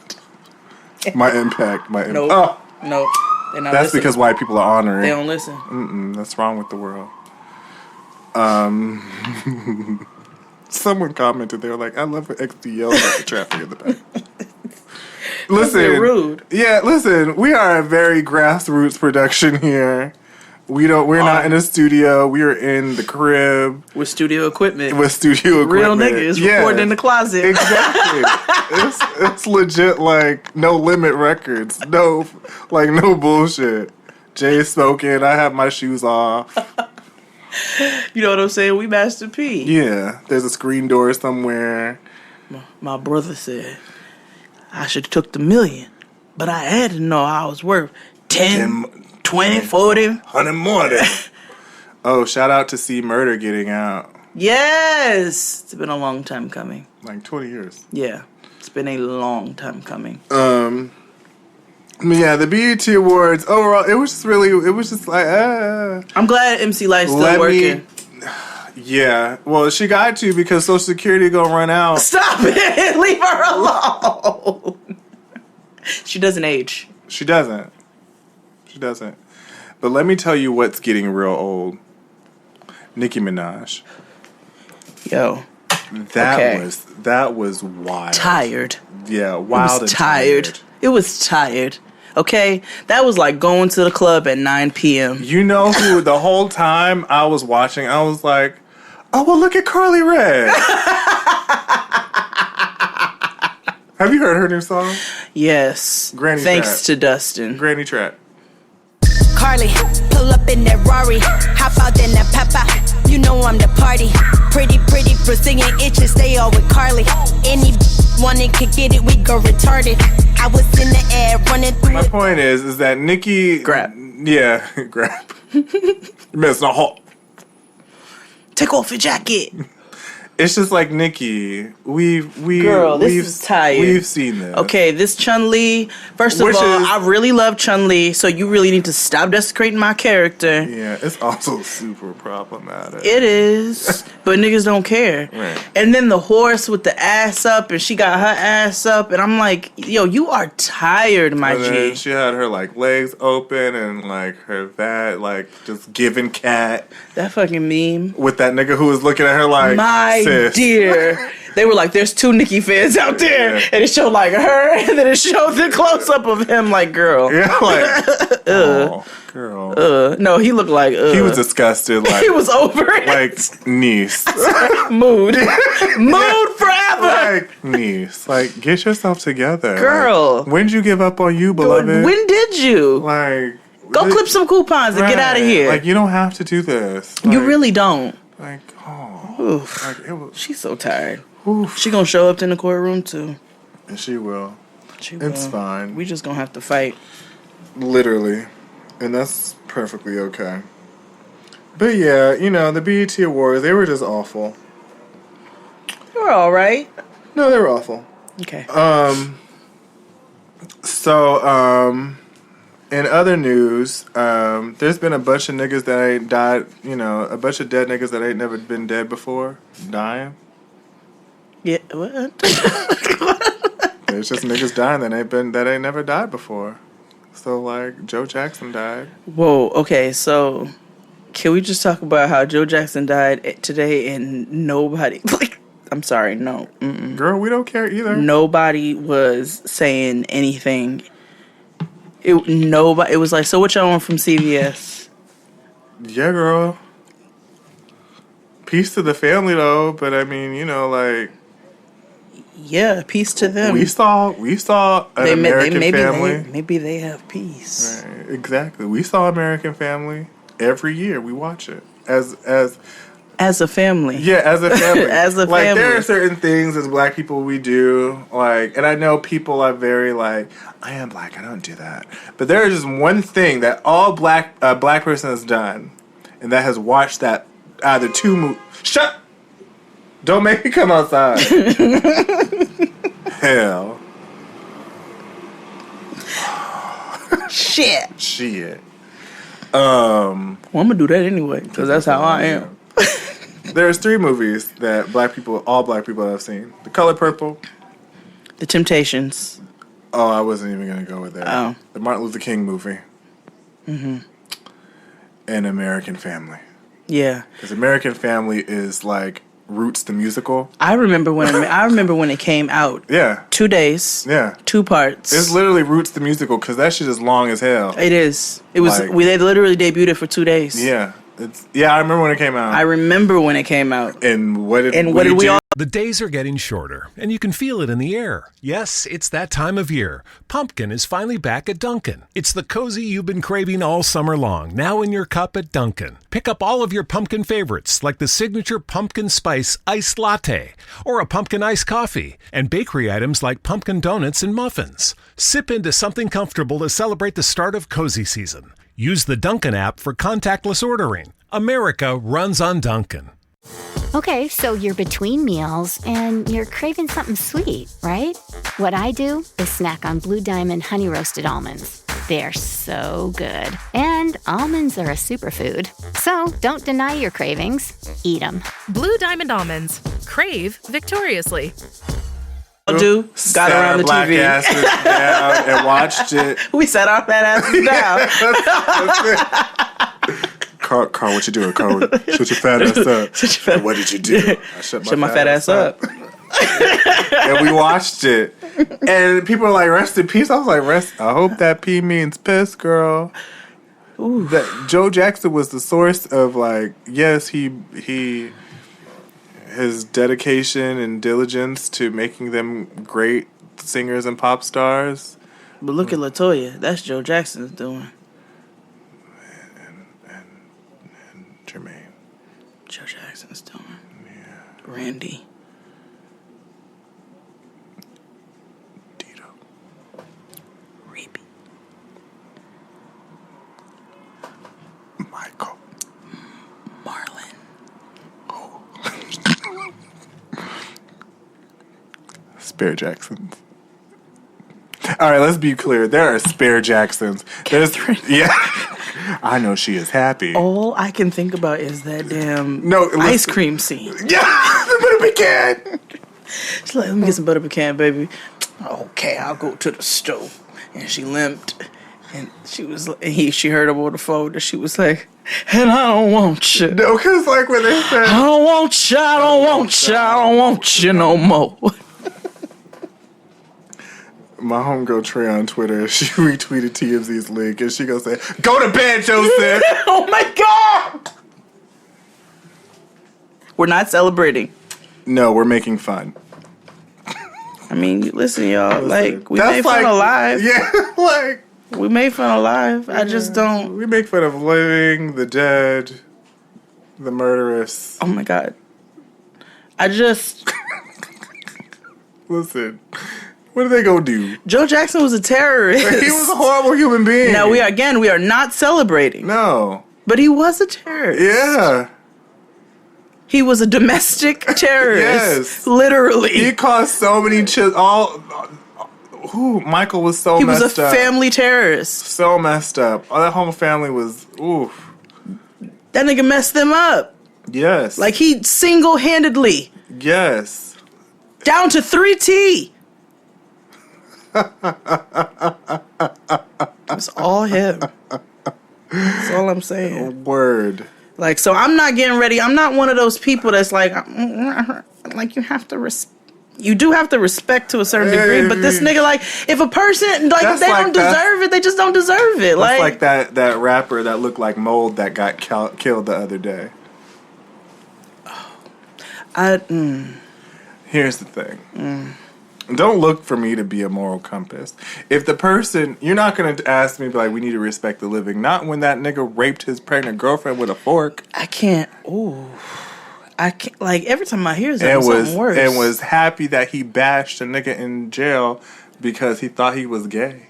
My impact. Nope. Oh. Nope. They're not That's listening. because white people are honoring. They don't listen. That's wrong with the world. Someone commented, they were like, I love her XD yells at the traffic in the back. Listen, rude. Yeah, listen. We are a very grassroots production here. We're not in a studio. We are in the crib with studio equipment. Real niggas recording in the closet. Exactly. it's legit. Like No Limit Records. No bullshit. Jay smoking. I have my shoes off. You know what I'm saying? We Master P. Yeah. There's a screen door somewhere. My brother said I should have took the $1 million, but I had to know I was worth 10, 20, 40. 100 more than. Oh, shout out to C Murder getting out. Yes! It's been a long time coming. Like 20 years. Yeah. It's been a long time coming. Yeah, the BET Awards, overall, it was just like, I'm glad MC Light's still working. Yeah, well, she got to because Social Security gonna run out. Stop it! Leave her alone. She doesn't age. She doesn't. But let me tell you what's getting real old. Nicki Minaj. Yo. That was wild. Tired. Yeah, wild. It was tired. It was tired. Okay? That was like going to the club at 9 p.m. You know who, the whole time I was watching, I was like, oh, well, look at Carly Rae. Have you heard her new song? Yes. Granny Thanks Trap. to Dustin. Granny Trap. Carly, pull up in that Rari, hop out in that Peppa. You know I'm the party. Pretty Brazilian itches, stay all with Carly. Any wanted, could get it, we go retarded. I was in the air running through My point is that Nikki... Grab. Yeah, grab. Miss, no, hold. Take off your jacket. It's just like Nikki. Girl, this is tired. We've seen this. Okay, this Chun-Li. First of all, I really love Chun-Li, so you really need to stop desecrating my character. Yeah, it's also super problematic. It is, but niggas don't care. Right. And then the horse with the ass up, and she got her ass up, and I'm like, yo, you are tired, my and G. then she had her like legs open and like her that like just giving cat. That fucking meme with that nigga who was looking at her like, my sis. dear. They were like, there's two Nicki fans out there. Yeah. And it showed like her, and then it showed the close up of him like, girl. Yeah, like, oh, girl. No, he looked like, he was disgusted. Like, he was over it. Like, niece. Mood forever. Like, niece. Like, get yourself together. Girl. Like, when did you give up on you, beloved? When did you? Like, go clip some coupons and get out of here. Like, you don't have to do this. Like, you really don't. Like, oh. Oof. Like, it was, she's so tired. Oof. She gonna show up in the courtroom too. And she will. It's fine. We just gonna have to fight. Literally. And that's perfectly okay. But yeah, you know, the BET Awards, they were just awful. They were alright. No, they were awful. Okay. In other news, there's been a bunch of niggas that ain't died, you know, a bunch of dead niggas that ain't never been dead before, dying. Yeah, what? There's just niggas dying that ain't never died before. So, like, Joe Jackson died. Whoa, okay, so can we just talk about how Joe Jackson died today and nobody, like, I'm sorry, no. Mm-mm. Girl, we don't care either. Nobody was saying anything. It was like, so what y'all want from CVS? Yeah, girl. Peace to the family, though, but I mean, you know, like... Yeah, peace to them. We saw an American Family. Maybe they have peace. Right, exactly. We saw American Family every year. We watch it as a family. Yeah, as a family. As a like, family. there are certain things as black people we do, like, and I know people are very like, I am black, I don't do that. But there is just one thing that all black person has done, and that has watched that either two movies. Shut. Don't make me come outside. Hell. Shit. Well, I'm gonna do that anyway, because that's how I am. There's 3 movies that all black people have seen. The Color Purple. The Temptations. Oh, I wasn't even gonna go with that. Oh. The Martin Luther King movie. Mm-hmm. And American Family. Yeah. Because American Family is like Roots the musical. I remember when it came out. Yeah. 2 days. Yeah. 2 parts. It's literally Roots the musical because that shit is long as hell. It is. It was. Like, they literally debuted it for 2 days. Yeah. I remember when it came out. And what did we all? The days are getting shorter, and you can feel it in the air. Yes, it's that time of year. Pumpkin is finally back at Dunkin'. It's the cozy you've been craving all summer long, now in your cup at Dunkin'. Pick up all of your pumpkin favorites, like the signature pumpkin spice iced latte, or a pumpkin iced coffee, and bakery items like pumpkin donuts and muffins. Sip into something comfortable to celebrate the start of cozy season. Use the Dunkin' app for contactless ordering. America runs on Dunkin'. Okay, so you're between meals and you're craving something sweet, right? What I do is snack on Blue Diamond honey roasted almonds. They're so good. And almonds are a superfood. So don't deny your cravings. Eat them. Blue Diamond almonds. Crave victoriously. Got around the black TV. asses down and watched it. We sat our fat asses down. That's it. Carl, what you doing, Carl? Shut your fat ass up. What did you do? I shut my fat ass up. And we watched it. And people are like, rest in peace. I was like, I hope that P means piss, girl. Ooh. That Joe Jackson was the source of, like, yes, his dedication and diligence to making them great singers and pop stars. But look at LaToya. That's Joe Jackson's doing. And Jermaine. Joe Jackson's doing. Yeah. Randy. Spare Jacksons. All right, let's be clear. There are spare Jacksons. There's, yeah. I know she is happy. All I can think about is that damn ice cream scene. Yeah, the butter pecan. She's like, let me get some butter pecan, baby. Okay, I'll go to the stove. And she limped. And she was, she heard him on the phone. And she was like, and I don't want you. No, because like when they said, I don't want you, I don't want you, I don't want you no more. My homegirl Trey on Twitter, she retweeted TMZ's link and she gonna say, go to bed, Joseph. Oh my God. We're not celebrating. No, we're making fun. I mean, listen, y'all, like, we made fun of live. Yeah, like. We made fun of live. I just don't. We make fun of living, the dead, the murderous. Oh my God. I just. Listen. What are they gonna do? Joe Jackson was a terrorist. He was a horrible human being. Now, we are not celebrating. No. But he was a terrorist. Yeah. He was a domestic terrorist. Yes. Literally. He caused so many Michael was so messed up. He was a family terrorist. So messed up. Oh, that whole family was, oof. That nigga messed them up. Yes. Like, he single-handedly. Yes. Down to 3T. It's all him. That's all I'm saying. Word. Like, so I'm not getting ready. I'm not one of those people that's like you have to you do have to respect to a certain degree, but this nigga, like, if a person, like, they don't deserve it, they just don't deserve it. That's like that rapper that looked like mold that got killed the other day. Here's the thing. Don't look for me to be a moral compass. If the person, you're not going to ask me, like, we need to respect the living. Not when that nigga raped his pregnant girlfriend with a fork. I can't, like, every time I hear something worse. And was happy that he bashed a nigga in jail because he thought he was gay.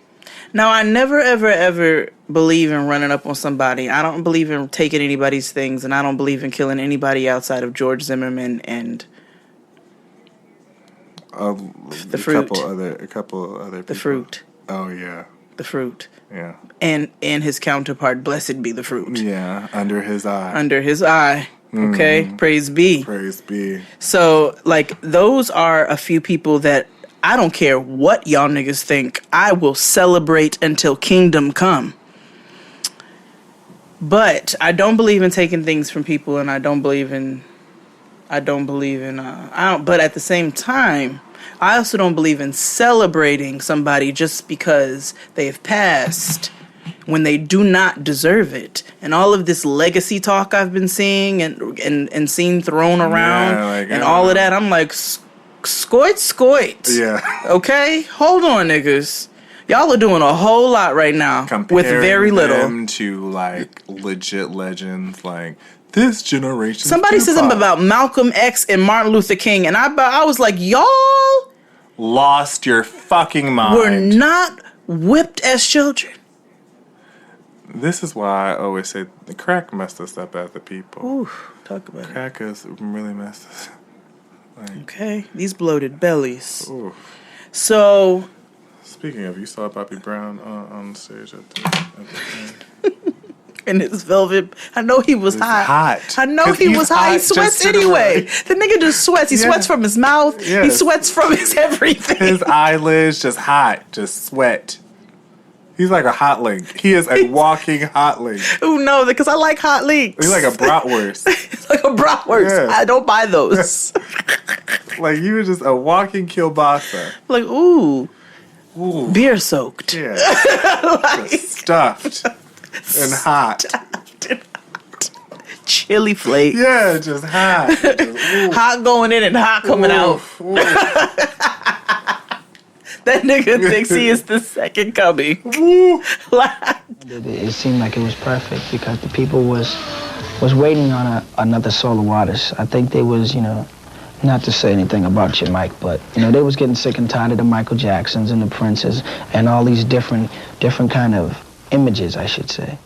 Now, I never, ever, ever believe in running up on somebody. I don't believe in taking anybody's things, and I don't believe in killing anybody outside of George Zimmerman and the fruit. A couple other people. The fruit. Oh, yeah. The fruit. Yeah. And his counterpart, blessed be the fruit. Yeah, under his eye. Under his eye. Okay? Praise be. Praise be. So, like, those are a few people that I don't care what y'all niggas think. I will celebrate until kingdom come. But I don't believe in taking things from people, and I don't believe in but at the same time, I also don't believe in celebrating somebody just because they've passed when they do not deserve it. And all of this legacy talk I've been seeing and seen thrown around and all of that, I'm like, skoit. Yeah. Okay? Hold on, niggas. Y'all are doing a whole lot right now with very little. Comparing them to, like, legit legends, like, this generation. Somebody said something about Malcolm X and Martin Luther King, and I was like, y'all lost your fucking mind. We're not whipped as children. This is why I always say the crack messed us up as the people. Ooh, talk about it. Crack has really messed us up. Okay, these bloated bellies. Ooh. So, speaking of, you saw Bobby Brown on stage at the and his velvet. I know he was hot. I know he was hot. He sweats anyway. The nigga just sweats. He sweats from his mouth. Yes. He sweats from his everything. His eyelids just hot. Just sweat. He's like a hot link. He is a walking hot link. Ooh, no, because I like hot links. He's like a bratwurst. It's like a bratwurst. Yeah. I don't buy those. Like, you were just a walking kielbasa. Like, ooh. Beer soaked. Yeah. Like, stuffed. And hot. Chili flakes. Yeah, just hot. Just, hot going in and hot coming out. That nigga thinks he is the second coming. It seemed like it was perfect because the people was waiting on another soul of waters. I think they was, not to say anything about you, Mike, but, they was getting sick and tired of the Michael Jacksons and the Princes and all these different kind of images, I should say.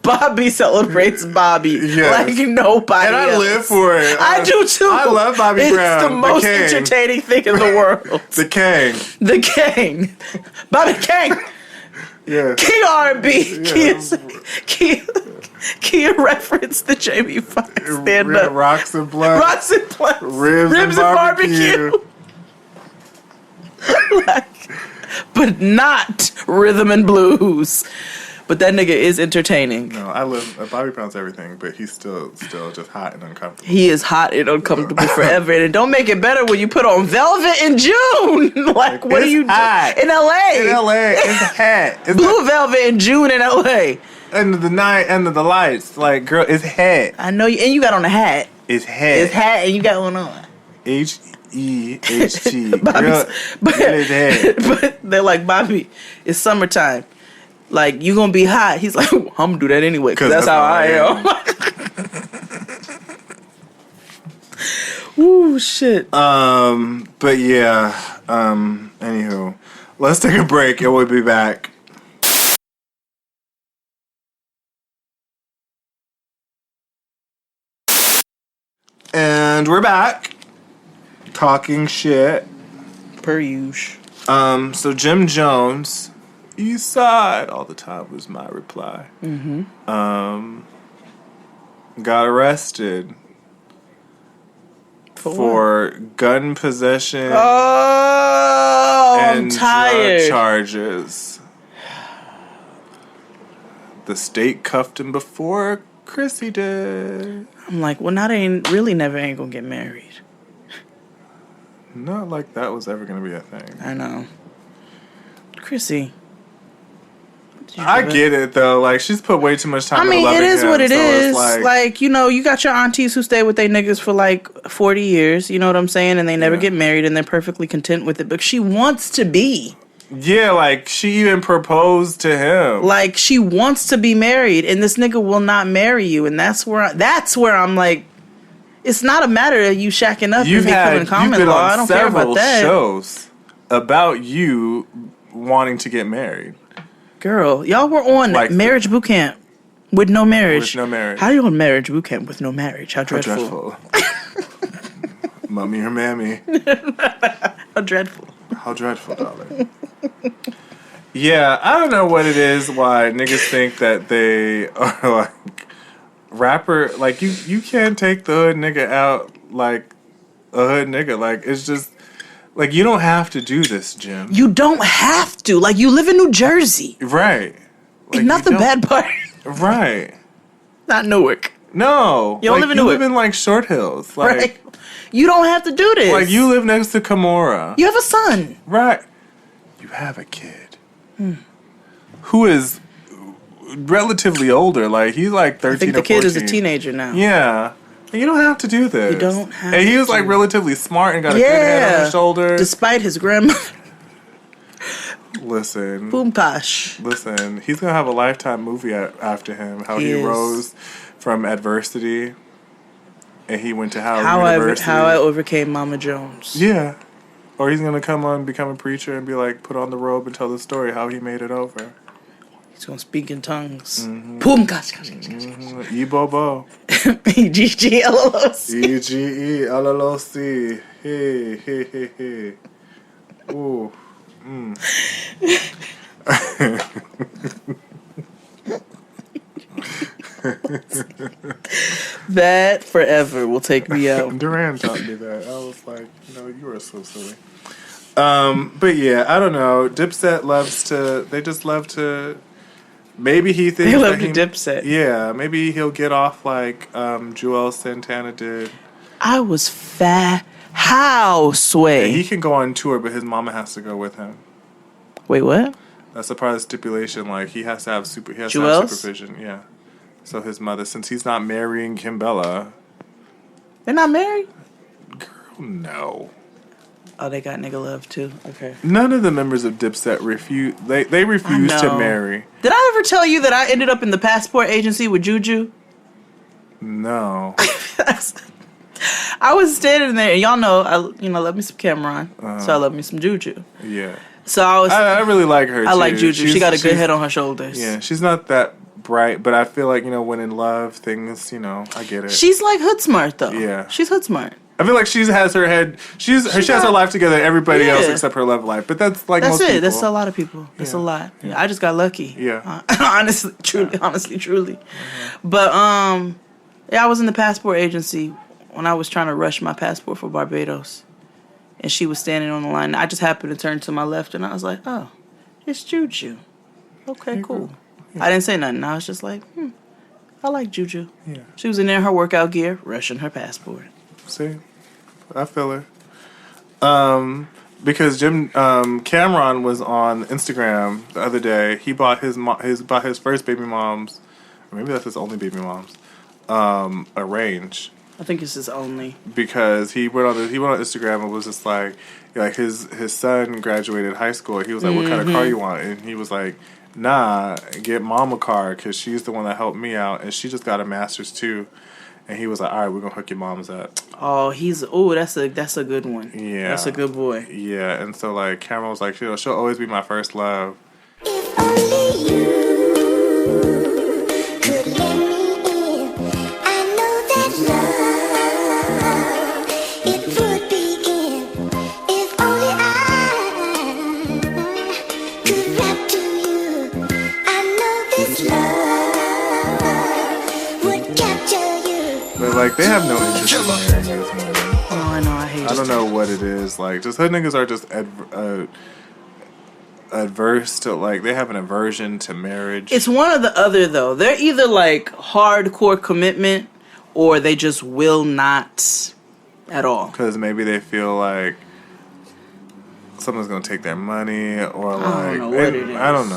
Bobby celebrates Bobby like nobody and I else. live for it. I do too. I love Bobby Brown. It's the most king. entertaining thing in the world. The king. The king. Bobby King. Yeah. King R&B. Key referenced the Jamie Foxx stand-up. Rocks and Blunts. Rocks and Blunts. Ribs and barbecue. But not rhythm and blues. But that nigga is entertaining. No, I live. Bobby Brown's everything, but he's still just hot and uncomfortable. He is hot and uncomfortable forever, and it don't make it better when you put on velvet in June. Like, what do you do in LA? In LA, it's hot. It's blue velvet in June in LA. Under the night, under the lights, like girl, it's hot. I know you, and you got on a hat. It's hot. It's hot, and you got one on. HEHT. But they're like, Bobby, it's summertime. Like, you gonna be hot. He's like, I'm gonna do that anyway, because that's how I am. Ooh, shit. But yeah. Anywho, let's take a break and we'll be back. And we're back. Talking shit. Per usual. So Jim Jones, East Side all the time was my reply. Mm-hmm. Got arrested for gun possession I'm and tired. drug charges. The state cuffed him before Chrissy did. I'm like, well, now they really never ain't gonna get married. Not like that was ever gonna be a thing. I know. Chrissy. I get it though. Like, she's put way too much time. I mean, into it is him, what it so is. it's Like, you know, you got your aunties who stay with their niggas for like 40 years. You know what I'm saying? And they never get married, and they're perfectly content with it. But she wants to be. Yeah, like, she even proposed to him. Like, she wants to be married, and this nigga will not marry you. And that's where I'm like, it's not a matter of you shacking up and becoming common law. I don't care about that. Shows about you wanting to get married. Girl, y'all were on like marriage boot camp with no marriage. With no marriage. How are you on marriage boot camp with no marriage? How dreadful. Mummy or mammy. How dreadful. How dreadful, darling. Yeah, I don't know what it is why niggas think that they are like rapper. Like, you can't take the hood nigga out like a hood nigga. Like, it's just like, you don't have to do this, Jim. You don't have to. Like, you live in New Jersey. Right. Like, not the bad part. Right. Not Newark. No. You don't live in You Newark. live in like Short Hills. Like, Right. You don't have to do this. Like, you live next to Kimura. You have a son. Right. You have a kid. Who is relatively older. Like, he's like 13 or 14. I think the kid is a teenager now. Yeah. You don't have to do this. You don't have And he was like to. relatively smart and got a good head on his shoulder. Despite his grandmother. Listen. Boomkosh. Listen. He's going to have a Lifetime movie after him. How he is. rose from adversity. And he went to Howard How University. I overcame Mama Jones. Yeah. Or he's going to come on, become a preacher and be like, put on the robe and tell the story how he made it over. He's going to speak in tongues. Boomkosh. Ebobo. E-G-G-L-L-O-C. E-G-E-L-L-O-C. Hey, hey, hey, hey. Ooh. That forever will take me out. Duran taught me that. I was like, you are so silly. But yeah, I don't know. Dipset they just love to, maybe he thinks They love that to Dipset. Yeah, maybe he'll get off like Joel Santana did. I was fat. How, Sway? And he can go on tour, but his mama has to go with him. Wait, what? That's a part of the stipulation. Like, he has to have Joel's? supervision. Yeah. So his mother, since he's not marrying Kimbella. They're not married? Girl, no. Oh, they got nigga love too. Okay. None of the members of Dipset refuse. They refuse to marry. Did I ever tell you that I ended up in the passport agency with Juju? No. I was standing there, and y'all know, I love me some Cameron, so I love me some Juju. Yeah. So I really like her. I too. like Juju. She got a good head on her shoulders. Yeah, she's not that bright, but I feel like, you know, when in love, things, you know, I get it. She's like hood smart though. Yeah. She's hood smart. I feel like she has her head. She has her life together. Everybody else except her love life. But that's like most people. That's a lot of people. That's a lot. Yeah, I just got lucky. Yeah. Honestly, truly. But yeah, I was in the passport agency when I was trying to rush my passport for Barbados, and she was standing on the line. I just happened to turn to my left, and I was like, "Oh, it's Juju." Okay, cool. Yeah. I didn't say nothing. I was just like, I like Juju. Yeah. She was in there in her workout gear, rushing her passport. See? I feel her. Because Cameron was on Instagram the other day. He bought his first baby mom's, or maybe that's his only baby mom's, a range. I think it's his only. Because he went on Instagram and was just like his son graduated high school. And he was like, "What kind of car you want?" And he was like, "Nah, get mom a car because she's the one that helped me out, and she just got a master's too." And he was like, "All right, we're gonna hook your moms up." Oh, that's a good one. Yeah, that's a good boy. Yeah, and so like Cameron was like, she'll always be my first love. If only you could let me in, I know that love it would begin. If only I could rap to you, I know this love would capture you. But like they have no interest in marrying this woman. Oh, I know, I hate it. I don't know what it is. Like, just hood niggas are just adverse to, like, they have an aversion to marriage. It's one or the other, though. They're either, like, hardcore commitment or they just will not at all. Because maybe they feel like someone's going to take their money or, like... I don't know what it is. I don't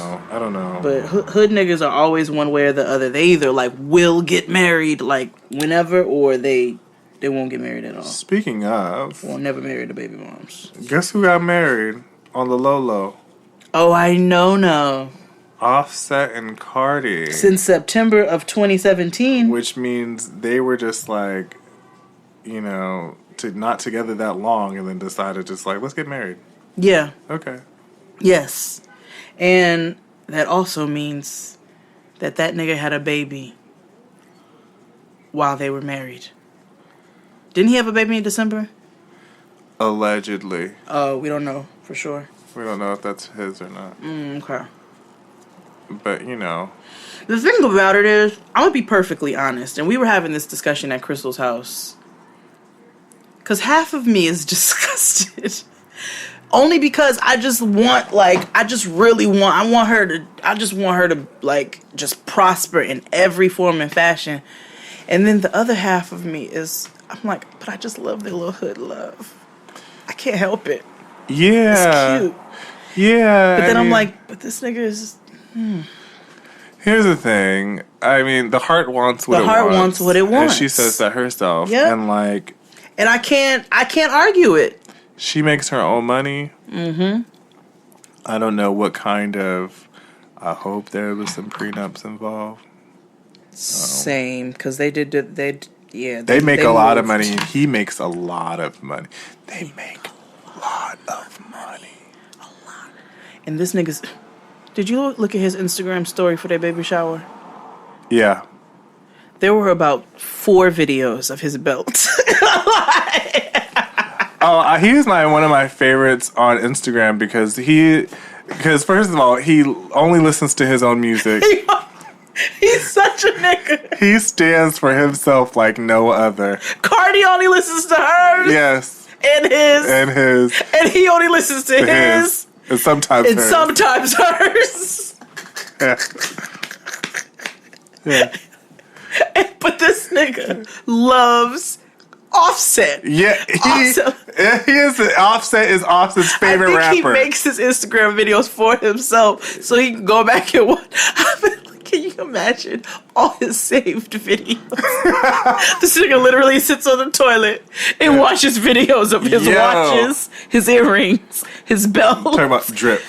know. But hood niggas are always one way or the other. They either, like, will get married, like, whenever, or they won't get married at all. Speaking of... Or never marry the baby moms. Guess who got married on the low? Oh, I know. Offset and Cardi. Since September of 2017. Which means they were just like, you know, not together that long and then decided just like, let's get married. Yeah. Okay. Yes. And that also means that nigga had a baby while they were married. Didn't he have a baby in December? Allegedly. Oh, we don't know for sure. We don't know if that's his or not. Okay. But, you know. The thing about it is, I'm going to be perfectly honest, and we were having this discussion at Crystal's house. Because half of me is disgusted. Only because I just want her to, like, just prosper in every form and fashion. And then the other half of me is, I'm like, but I just love their little hood love. I can't help it. Yeah. It's cute. Yeah. But then I'm like, but this nigga is... Here's the thing. I mean, the heart wants what it wants. The heart wants what it wants. And she says that herself. Yep. And like... And I can't argue it. She makes her own money. Mm-hmm. I don't know what kind of... I hope there was some prenups involved. Same, because they make a lot of money, and he makes a lot of money. They make a lot of money. A lot. And this nigga's... Did you look at his Instagram story for their baby shower? Yeah. There were about 4 videos of his belt. He's one of my favorites on Instagram because first of all, he only listens to his own music. He's such a nigga. He stands for himself like no other. Cardi only listens to hers. Yes. And his. And he only listens to his. And sometimes hers. Yeah. Yeah. But this nigga loves Offset. Yeah, Offset is Offset's favorite rapper. He makes his Instagram videos for himself so he can go back and watch. Can you imagine all his saved videos? This nigga literally sits on the toilet and watches videos of his watches, his earrings, his belt. Talking about drip.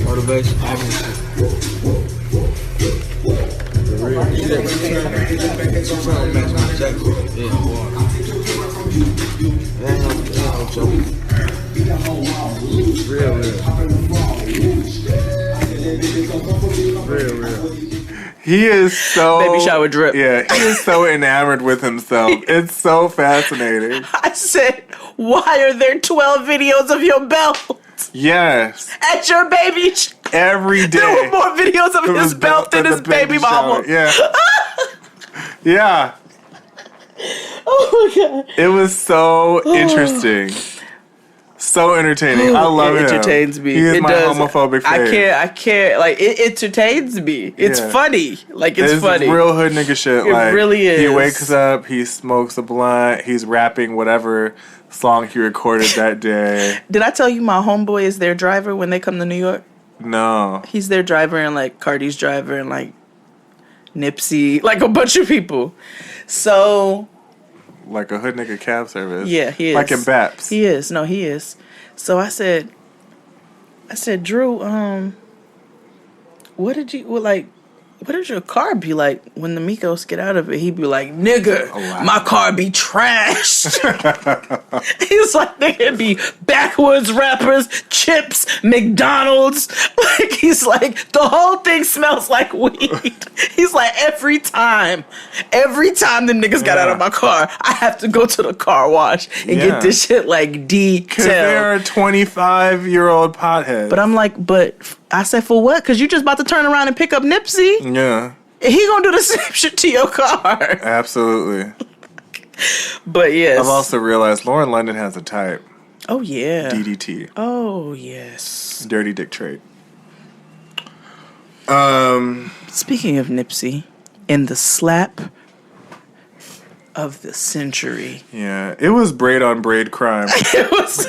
Motivation. Real. He is so baby shower drip. Yeah, he is so enamored with himself. It's so fascinating. I said, why are there 12 videos of your belt? Yes. At your baby every day. There were more videos of his belt than his baby mama. Yeah. Yeah. Oh my god. It was so interesting. So entertaining. I love him. It entertains me. He is it my does. homophobic fave. I can't. Like, it entertains me. It's funny. Like, it's funny. Real hood nigga shit. It like, really is. He wakes up, he smokes a blunt, he's rapping whatever song he recorded that day. Did I tell you my homeboy is their driver when they come to New York? No. He's their driver and, like, Cardi's driver and, like, Nipsey. Like, a bunch of people. So... Like a hood nigga cab service. Yeah, he is. Like in Baps. He is. No, he is. So I said, Drew, what did your car be like when the Migos get out of it? He'd be like, nigga, my car be trashed. He's like, nigga, it'd be backwoods rappers, chips, McDonald's. Like, he's like, the whole thing smells like weed. He's like, every time the niggas got out of my car, I have to go to the car wash and get this shit like detailed. Because they're a 25-year-old pothead. But I'm like, I said, for what? Because you just about to turn around and pick up Nipsey? Yeah. He gonna do the same shit to your car. Absolutely. But yes. I've also realized Lauren London has a type. Oh, yeah. DDT. Oh, yes. Dirty dick trade. Speaking of Nipsey, in the slap of the century. Yeah, it was braid on braid crime. It was...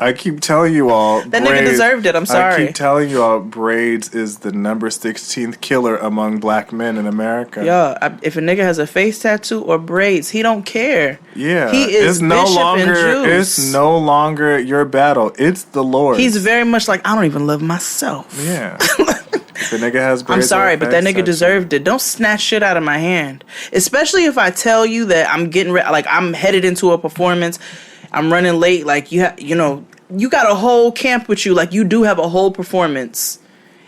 I keep telling you all, that nigga deserved it. I'm sorry. I keep telling you all, braids is the number 16th killer among black men in America. Yeah, if a nigga has a face tattoo or braids, he don't care. Yeah, he is it's no Bishop longer. and Juice. It's no longer your battle. It's the Lord. He's very much like, I don't even love myself. Yeah. If a nigga has braids, I'm sorry, but that nigga deserved it. Don't snatch shit out of my hand, especially if I tell you that I'm getting like I'm headed into a performance. I'm running late. Like you got a whole camp with you. Like you do have a whole performance,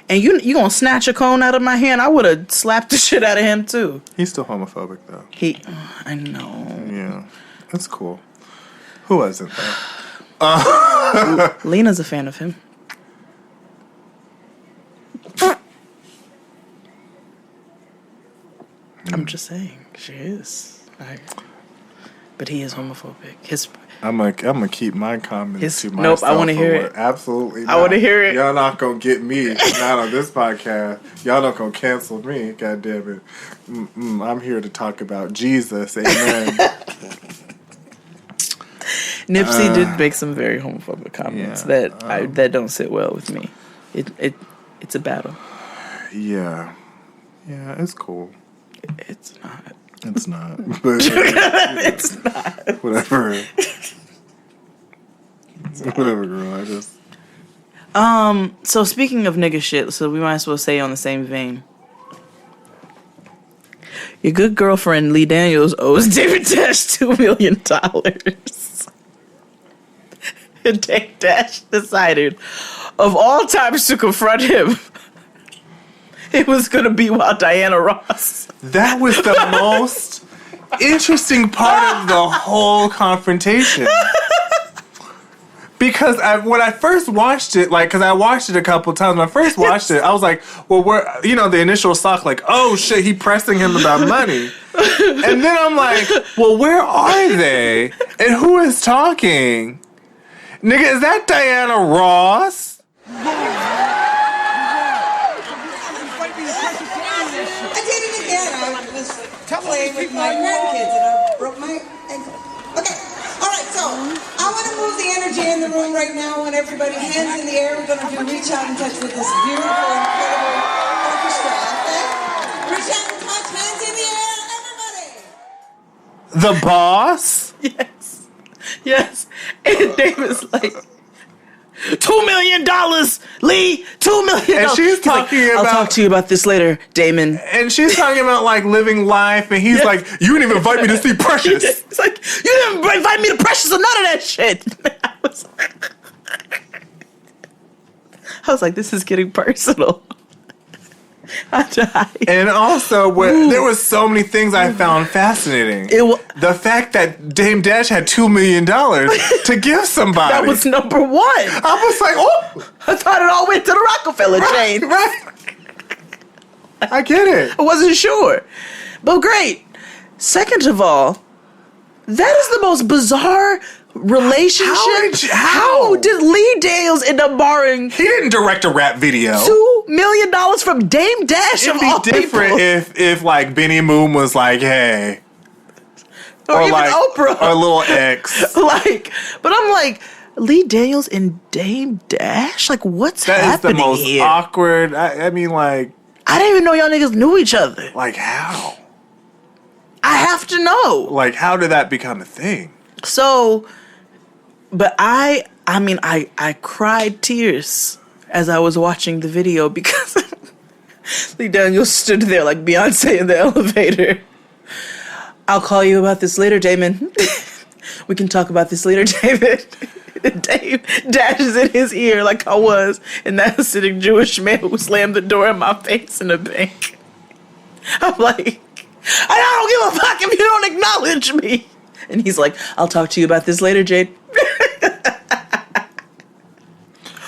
and you gonna snatch a cone out of my hand? I would have slapped the shit out of him too. He's still homophobic though. I know. Yeah, that's cool. Who wasn't though? Lena's a fan of him. I'm just saying, she is. But he is homophobic. I'm gonna keep my comments to myself. Nope, I want to hear it. Absolutely, I want to hear it. Y'all not gonna get me. Not on this podcast. Y'all not gonna cancel me. God damn it. I'm here to talk about Jesus. Amen. Nipsey did make some very homophobic comments that don't sit well with me. It's a battle. Yeah, it's cool. It's not. It's not. But it's not. Whatever. Whatever, girl. I just. So speaking of nigga shit, so we might as well say on the same vein. Your good girlfriend Lee Daniels owes David Dash $2 million. And Dave Dash decided, of all times to confront him, it was going to be while Diana Ross. That was the most interesting part of the whole confrontation. Because when I first watched it, like, because I watched it a couple times, when I first watched it, I was like, well, the initial shock, like, oh shit, he pressing him about money. And then I'm like, well, where are they? And who is talking? Nigga, is that Diana Ross? Playing with my grandkids and I broke my ankle. Okay, all right, so I want to move the energy in the room right now. I want everybody hands in the air. We're going to do reach out and touch with this beautiful, incredible orchestra, okay? Reach out and touch, hands in the air, everybody. The boss? Yes. And David's like, $2 million, Lee. $2 million. And she's talking about. I'll talk to you about this later, Damon. And she's talking about like living life, and he's like, "You didn't even invite me to see Precious." It's like, you didn't invite me to Precious or none of that shit. I was like, this is getting personal. I died. And also, there was so many things I found fascinating. The fact that Dame Dash had $2 million to give somebody. That was number one. I was like, oh. I thought it all went to the Rockefeller chain. Right. I get it. I wasn't sure. But great. Second of all, that is the most bizarre relationship. How did Lee Daniels end up borrowing? He didn't direct a rap video. $2 million from Dame Dash. It'd be different if like Benny Moon was like, hey, or even like Oprah, or Lil X. But I'm like, Lee Daniels and Dame Dash. Like, what's happening here? That is the most awkward. I mean, like, I didn't even know y'all niggas knew each other. Like, how? I have to know. Like, how did that become a thing? So. But I cried tears as I was watching the video because Lee Daniels stood there like Beyonce in the elevator. I'll call you about this later, Damon. We can talk about this later, David. Dave dashes in his ear like I was in that Hasidic Jewish man who slammed the door in my face in the bank. I'm like, I don't give a fuck if you don't acknowledge me. And he's like, I'll talk to you about this later, Jade.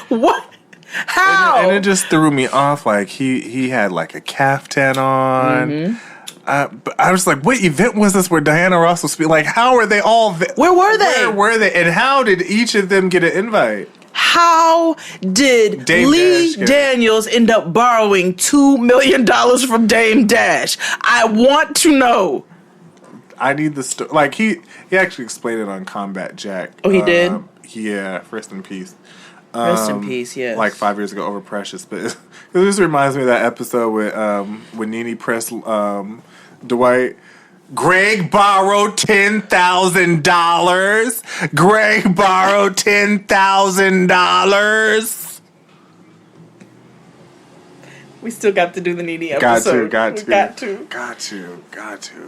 What? How? And it just threw me off. Like he had like a caftan on. Mm-hmm. But I was like, what event was this where Diana Ross was speaking? Like, how are they all there? Where were they? Where were they? And how did each of them get an invite? How did Lee Daniels end up borrowing $2 million from Dame Dash? I want to know. I need the story. Like, he actually explained it on Combat Jack. Oh, he did? Yeah, rest in peace. Rest in peace, yes. Like 5 years ago over Precious. But it just reminds me of that episode when Nene pressed Dwight. Greg borrowed $10,000. Greg borrowed $10,000. We still got to do the Nene episode. Got to.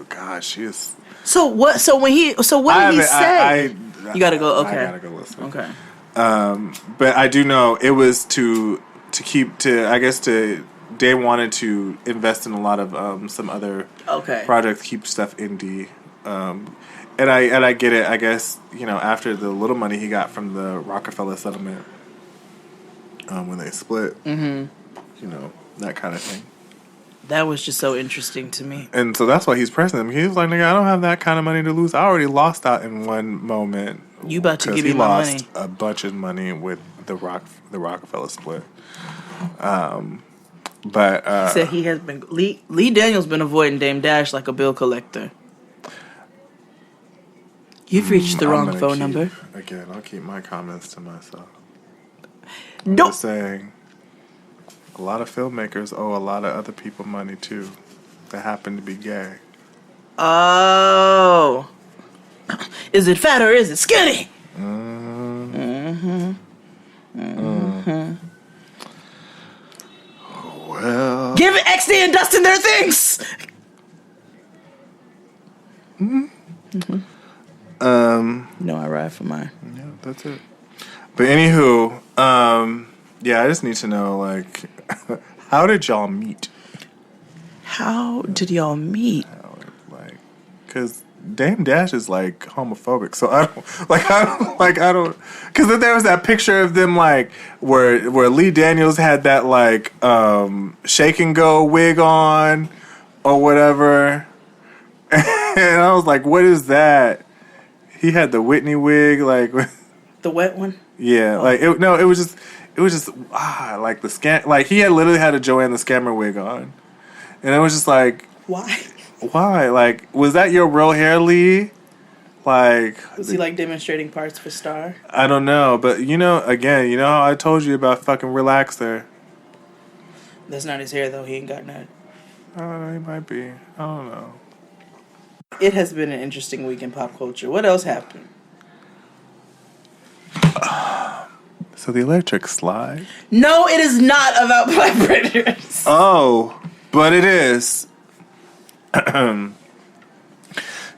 God, she is. So what? So what did he say? You gotta go. Okay, I gotta go listen. Okay. But I do know it was to Dave wanted to invest in a lot of some other projects, keep stuff indie, and I get it. I guess after the little money he got from the Rockefeller settlement, when they split, that kind of thing. That was just so interesting to me. And so that's why he's pressing him. He was like, nigga, I don't have that kind of money to lose. I already lost out in one moment. You about to give me my money. He lost a bunch of money with the Rockefeller split. But he said he has been Lee Daniels been avoiding Dame Dash like a bill collector. You've reached the wrong phone number. Again, I'll keep my comments to myself. I'm just saying. A lot of filmmakers owe a lot of other people money too, that happen to be gay. Oh, is it fat or is it skinny? Well, give it XD and Dustin their things. No, I ride for mine. Yeah, that's it. But anywho, yeah, I just need to know, like, how did y'all meet? How did y'all meet? Because Dame Dash is like homophobic, so I don't. Because then there was that picture of them like where Lee Daniels had that like shake and go wig on or whatever, and I was like, what is that? He had the Whitney wig, like the wet one. Yeah, like it was just like the scam. Like he had literally had a Joanne the Scammer wig on, and it was just like, why? Why? Like, was that your real hair, Lee? Like, was he like demonstrating parts for Star? I don't know, but again, how I told you about fucking Relaxer. That's not his hair though. He ain't got none. I don't know. He might be. I don't know. It has been an interesting week in pop culture. What else happened? So the electric slide. No, it is not about vibrators. Oh, but it is.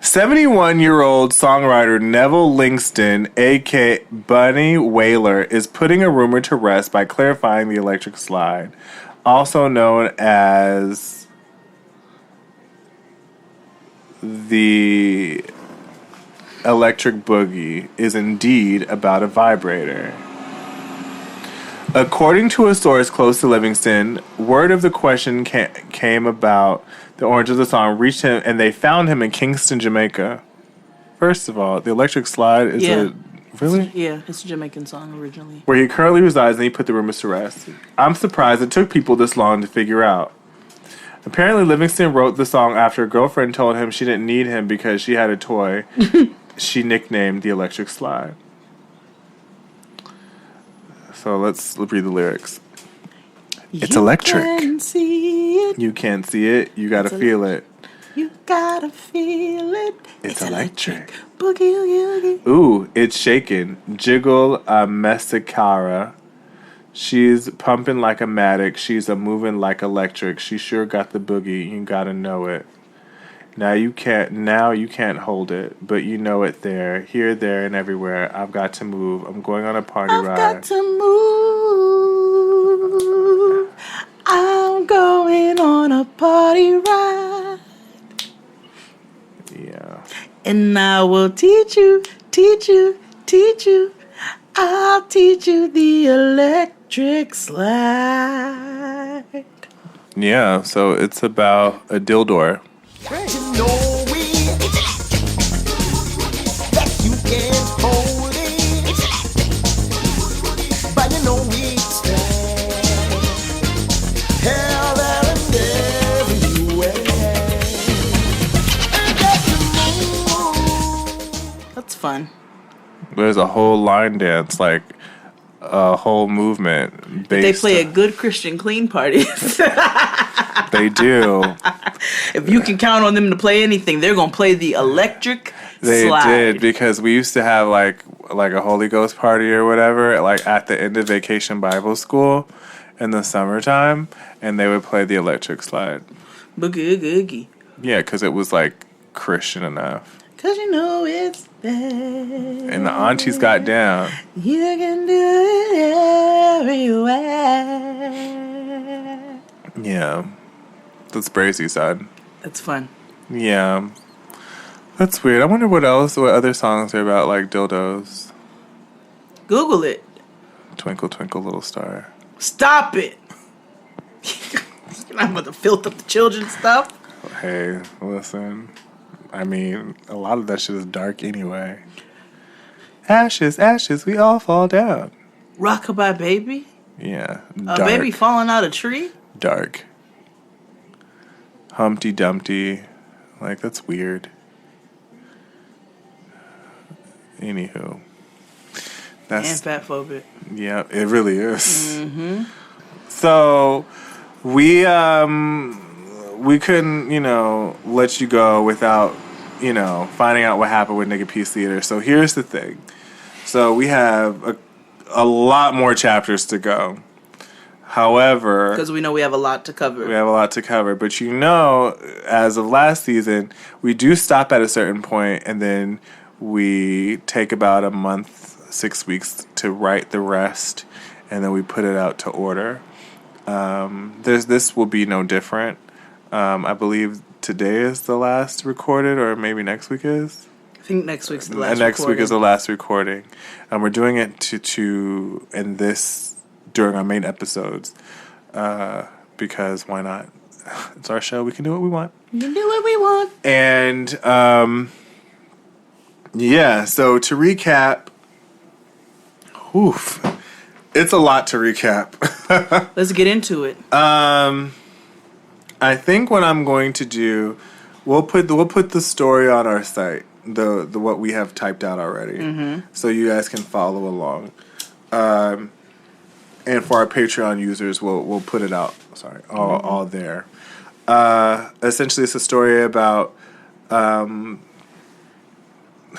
71-year-old songwriter Neville Livingston, a.k.a. Bunny Wailer, is putting a rumor to rest by clarifying the electric slide, also known as the electric boogie, is indeed about a vibrator. According to a source close to Livingston, word of the question came about the origin of the song reached him, and they found him in Kingston, Jamaica. First of all, the electric slide is really? Yeah, it's a Jamaican song originally. Where he currently resides, and he put the rumors to rest. I'm surprised it took people this long to figure out. Apparently, Livingston wrote the song after a girlfriend told him she didn't need him because she had a toy she nicknamed the electric slide. So let's read the lyrics. It's electric. You can't see it. You can't see it. You gotta feel it. You gotta feel it. It's electric. Boogie, oogie. Ooh, it's shaking. Jiggle a messicara. She's pumping like a matic. She's a moving like electric. She sure got the boogie. You gotta know it. Now you can't hold it, but you know it there, here, there, and everywhere. I've got to move. I'm going on a party ride. I've got to move. I'm going on a party ride. Yeah. And I will teach you. I'll teach you the electric slide. Yeah, so it's about a dildo. You know it. That you can hold it. But you know it's hell and everywhere. That's fun. There's a whole line dance, like a whole movement. They play a good Christian clean party. They do. If you can count on them to play anything, they're gonna play the electric slide. They did, because we used to have like a Holy Ghost party or whatever, like at the end of Vacation Bible School in the summertime, and they would play the electric slide. Boogie oogie. Yeah, because it was like Christian enough. Cause you know it's there. And the aunties got down. You can do it everywhere. Yeah. That's brazy, son. That's fun. Yeah. That's weird. I wonder what other songs are about, like dildos. Google it. Twinkle, twinkle, little star. Stop it. I'm about to filter up the children's stuff. Hey, listen. I mean, a lot of that shit is dark anyway. Ashes, ashes, we all fall down. Rockabye Baby? Yeah. A baby falling out of a tree? Dark. Humpty Dumpty. Like, that's weird. Anywho. And fatphobic. Yeah, it really is. Mm-hmm. So, we couldn't, let you go without, finding out what happened with Nigga Peace Theater. So here's the thing. So we have a lot more chapters to go. However, because we know we have a lot to cover. But as of last season, we do stop at a certain point, and then we take about a month, 6 weeks to write the rest, and then we put it out to order. This will be no different. I believe today is the last recorded, or maybe next week is. I think next week's the last. Next week is the last recording, and we're doing it during our main episodes, because why not? It's our show. We can do what we want. We can do what we want. And so to recap, it's a lot to recap. Let's get into it. I think what I'm going to do, we'll put the story on our site, the what we have typed out already, so you guys can follow along. And for our Patreon users, we'll put it out. Sorry, all there. Essentially, it's a story about.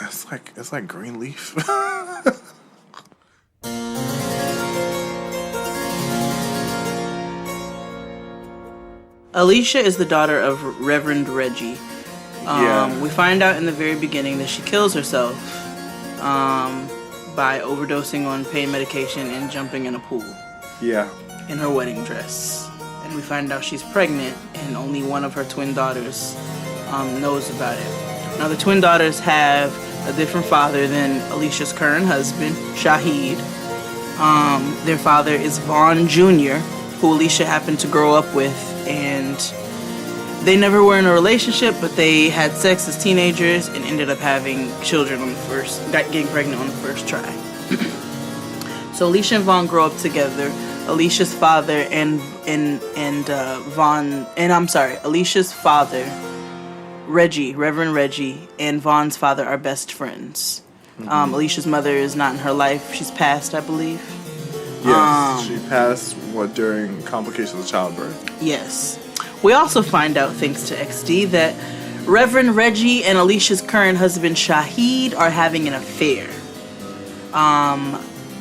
It's like Greenleaf. Alicia is the daughter of Reverend Reggie. We find out in the very beginning that she kills herself by overdosing on pain medication and jumping in a pool. Yeah. In her wedding dress. And we find out she's pregnant, and only one of her twin daughters knows about it. Now, the twin daughters have a different father than Alicia's current husband, Shahid. Their father is Vaughn Jr., who Alicia happened to grow up with, and they never were in a relationship, but they had sex as teenagers and ended up having children getting pregnant on the first try. So Alicia and Vaughn grow up together. Alicia's father Alicia's father, Reggie, Reverend Reggie, and Vaughn's father are best friends. Alicia's mother is not in her life. She's passed, I believe. Yes, she passed during complications of childbirth. Yes. We also find out, thanks to XD, that Reverend Reggie and Alicia's current husband, Shahid, are having an affair.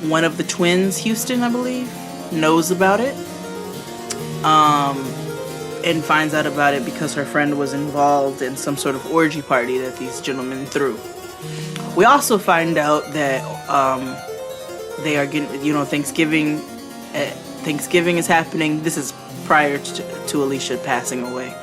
One of the twins, Houston, I believe, knows about it. And finds out about it because her friend was involved in some sort of orgy party that these gentlemen threw. We also find out that they are getting, Thanksgiving is happening. This is prior to Alicia passing away.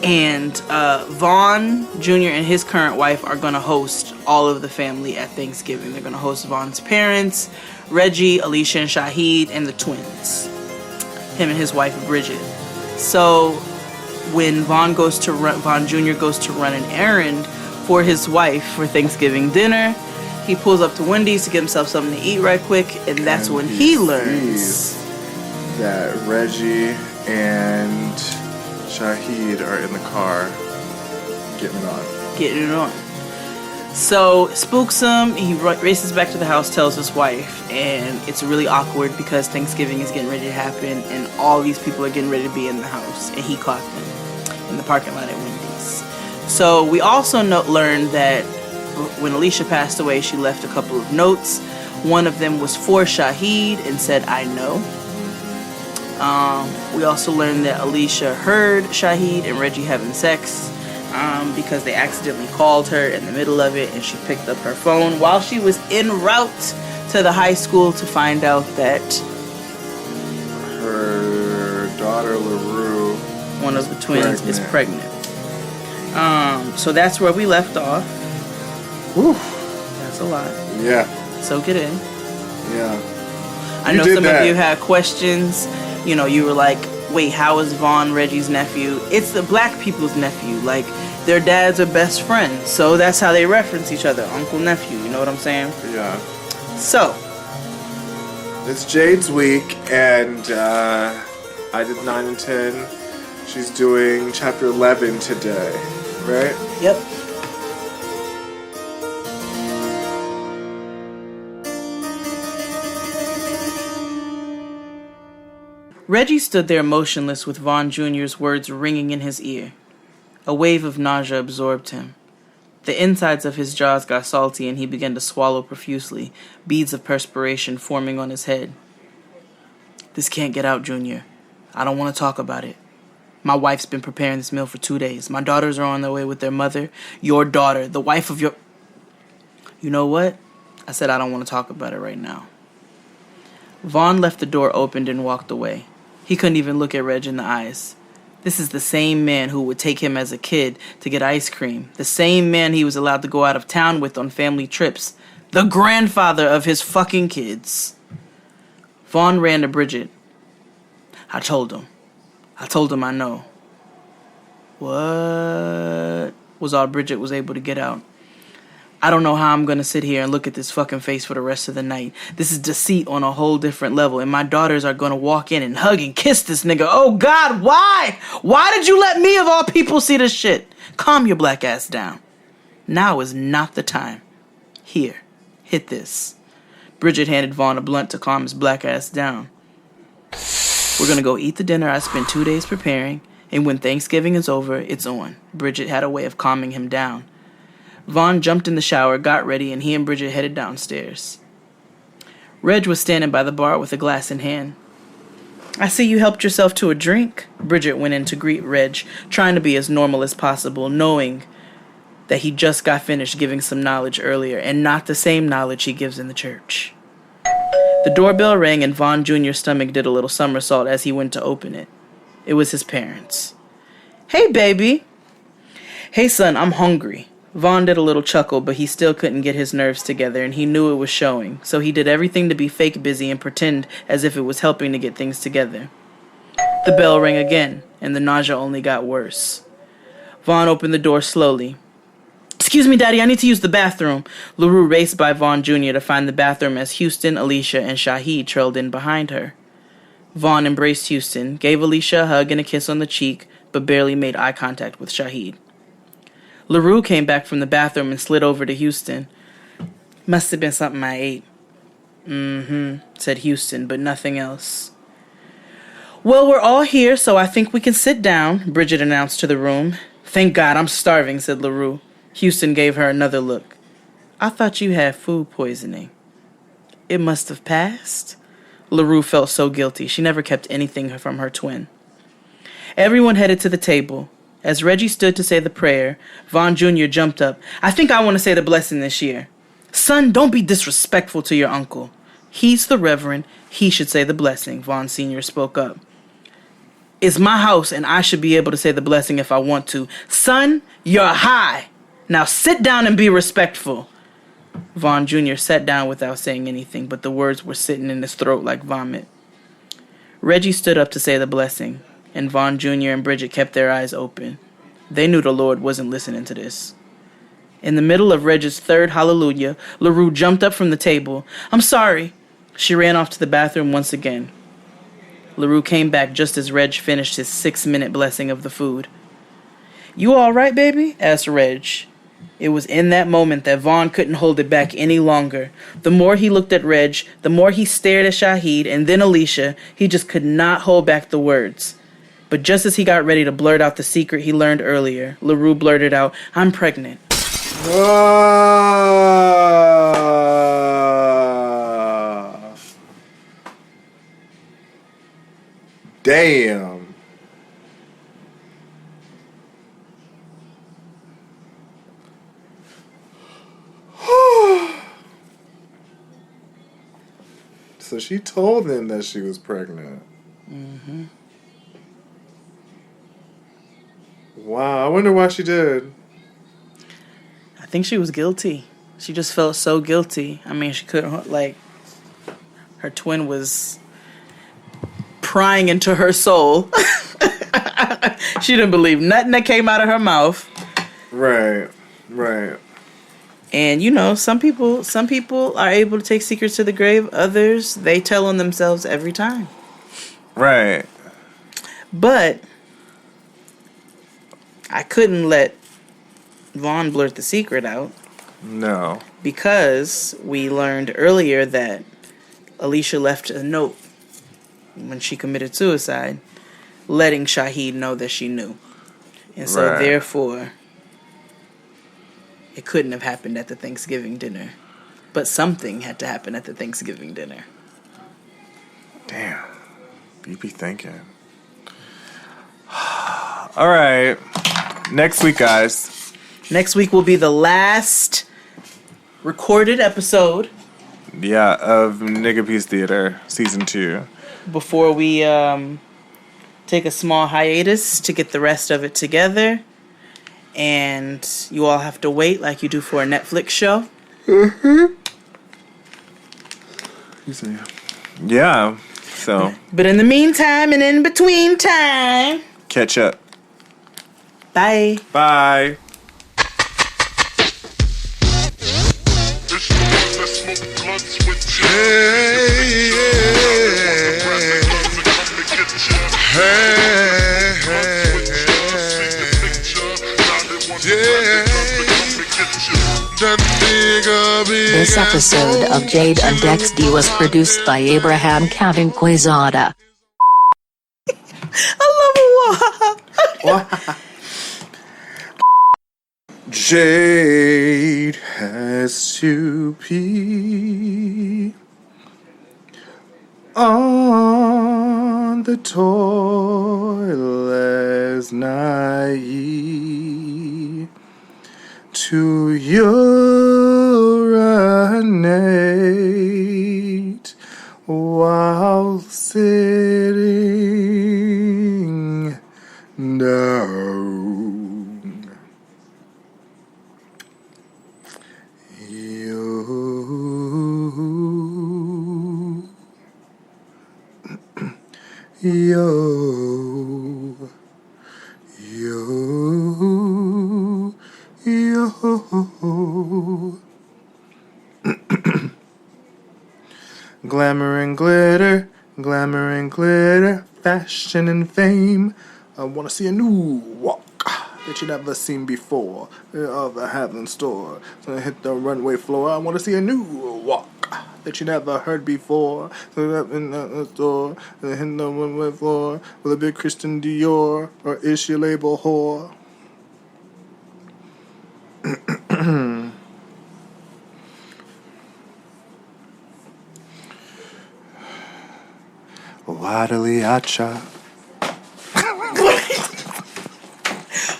And Vaughn Jr. and his current wife are going to host all of the family at Thanksgiving. They're going to host Vaughn's parents, Reggie, Alicia, and Shahid, and the twins. Him and his wife, Bridget. So when Vaughn Jr. goes to run an errand for his wife for Thanksgiving dinner, he pulls up to Wendy's to get himself something to eat right quick, and that's when he learns that Reggie and Shahid are in the car getting it on. So spooks him. He races back to the house, tells his wife, and it's really awkward because Thanksgiving is getting ready to happen, and all these people are getting ready to be in the house, and he caught them in the parking lot at Wendy's. So we also learned that when Alicia passed away, she left a couple of notes. One of them was for Shahid and said, "I know." We also learned that Alicia heard Shahid and Reggie having sex because they accidentally called her in the middle of it, and she picked up her phone while she was en route to the high school to find out that her daughter LaRue, one of the twins, is pregnant. So that's where we left off. Whew, that's a lot. Yeah. Soak it in. Yeah. I know some of you had questions. You were like, wait, how is Vaughn Reggie's nephew? It's the black people's nephew. Like, their dads are best friends. So that's how they reference each other. Uncle, nephew. You know what I'm saying? Yeah. So. It's Jade's week, and I did 9 and 10. She's doing chapter 11 today, right? Yep. Reggie stood there motionless with Vaughn Jr.'s words ringing in his ear. A wave of nausea absorbed him. The insides of his jaws got salty and he began to swallow profusely, beads of perspiration forming on his head. "This can't get out, Junior. I don't want to talk about it. My wife's been preparing this meal for 2 days. My daughters are on their way with their mother. Your daughter, the wife of your..." "You know what?" I said, "I don't want to talk about it right now." Vaughn left the door opened and walked away. He couldn't even look at Reg in the eyes. This is the same man who would take him as a kid to get ice cream. The same man he was allowed to go out of town with on family trips. The grandfather of his fucking kids. Vaughn ran to Bridget. I told him I know." "What?" was all Bridget was able to get out. "I don't know how I'm going to sit here and look at this fucking face for the rest of the night. This is deceit on a whole different level, and my daughters are going to walk in and hug and kiss this nigga. Oh, God, why? Why did you let me, of all people, see this shit? Calm your black ass down. Now is not the time. Here, hit this." Bridget handed Vaughn a blunt to calm his black ass down. "We're going to go eat the dinner I spent 2 days preparing, and when Thanksgiving is over, it's on." Bridget had a way of calming him down. Vaughn jumped in the shower, got ready, and he and Bridget headed downstairs. Reg was standing by the bar with a glass in hand. I see you helped yourself to a drink. Bridget went in to greet Reg, trying to be as normal as possible, knowing that he just got finished giving some knowledge earlier, and not the same knowledge he gives in the church. The doorbell rang and Vaughn Jr.'s stomach did a little somersault as he went to open it. It was his parents. Hey, baby. Hey, son, I'm hungry. Vaughn did a little chuckle, but he still couldn't get his nerves together, and he knew it was showing, so he did everything to be fake busy and pretend as if it was helping to get things together. The bell rang again, and the nausea only got worse. Vaughn opened the door slowly. Excuse me, Daddy, I need to use the bathroom. LaRue raced by Vaughn Jr. to find the bathroom as Houston, Alicia, and Shaheed trailed in behind her. Vaughn embraced Houston, gave Alicia a hug and a kiss on the cheek, but barely made eye contact with Shaheed. LaRue came back from the bathroom and slid over to Houston. Must have been something I ate. Said Houston, but nothing else. Well, we're all here, so I think we can sit down, Bridget announced to the room. Thank God, I'm starving, said LaRue. Houston gave her another look. I thought you had food poisoning. It must have passed. LaRue felt so guilty. She never kept anything from her twin. Everyone headed to the table. As Reggie stood to say the prayer, Vaughn Jr. jumped up. I think I want to say the blessing this year. Son, don't be disrespectful to your uncle. He's the reverend. He should say the blessing, Vaughn Sr. spoke up. It's my house, and I should be able to say the blessing if I want to. Son, you're high. Now sit down and be respectful. Vaughn Jr. sat down without saying anything, but the words were sitting in his throat like vomit. Reggie stood up to say the blessing, and Vaughn Jr. and Bridget kept their eyes open. They knew the Lord wasn't listening to this. In the middle of Reggie's third hallelujah, LaRue jumped up from the table. I'm sorry. She ran off to the bathroom once again. LaRue came back just as Reg finished his 6-minute blessing of the food. You all right, baby? Asked Reg. It was in that moment that Vaughn couldn't hold it back any longer. The more he looked at Reg, the more he stared at Shaheed and then Alicia, he just could not hold back the words. But just as he got ready to blurt out the secret he learned earlier, LaRue blurted out, I'm pregnant. Damn. So she told them that she was pregnant. Mm-hmm. Wow, I wonder why she did. I think she was guilty. She just felt so guilty. I mean, she couldn't, like, her twin was prying into her soul. She didn't believe nothing that came out of her mouth. Right. And, you know, some people are able to take secrets to the grave. Others, they tell on themselves every time. Right. But I couldn't let Vaughn blurt the secret out. No. Because we learned earlier that Alicia left a note when she committed suicide, letting Shaheed know that she knew. And so, therefore, it couldn't have happened at the Thanksgiving dinner. But something had to happen at the Thanksgiving dinner. Damn. You be thinking. All right. Next week, guys. Next week will be the last recorded episode. Yeah, of Nigga Peace Theater, Season 2. Before we take a small hiatus to get the rest of it together. And you all have to wait like you do for a Netflix show. Mm-hmm. Yeah, so. But in the meantime and in between time. Catch up. Bye. Bye. This episode of Jade and Dexty was produced by Abraham Kevin Quezada. I love it. Jade has to pee on the toilets nigh to urinate while sitting down. Yo, glamour and glitter, fashion and fame. I wanna see a new walk that you never seen before. Of the Heaven store. So I hit the runway floor. I wanna see a new walk that you never heard before. So up in the store, hit the runway floor with a big Christian Dior, or is she a label whore? Waddly Acha.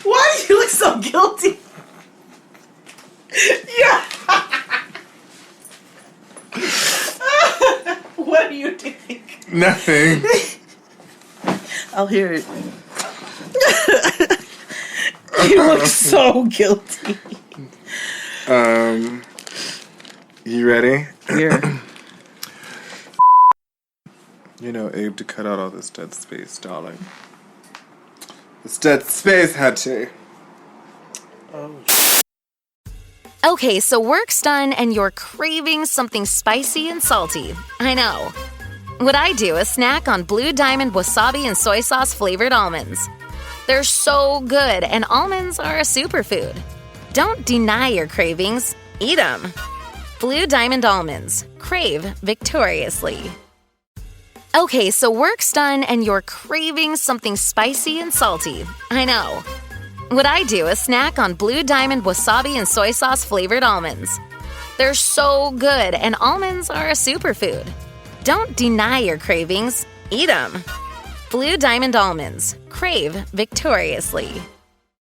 Why do you look so guilty? Yeah. What are you doing? Nothing. I'll hear it. You look so guilty. You ready? Yeah. You know, Abe, to cut out all this dead space, darling. This dead space had to. Okay, so work's done and you're craving something spicy and salty. I know. What I do is snack on Blue Diamond wasabi and soy sauce flavored almonds. They're so good, and almonds are a superfood. Don't deny your cravings. Eat them. Blue Diamond almonds. Crave victoriously. Okay, so work's done and you're craving something spicy and salty. I know. What I do is snack on Blue Diamond wasabi and soy sauce flavored almonds. They're so good, and almonds are a superfood. Don't deny your cravings. Eat them. Blue Diamond almonds. Crave victoriously.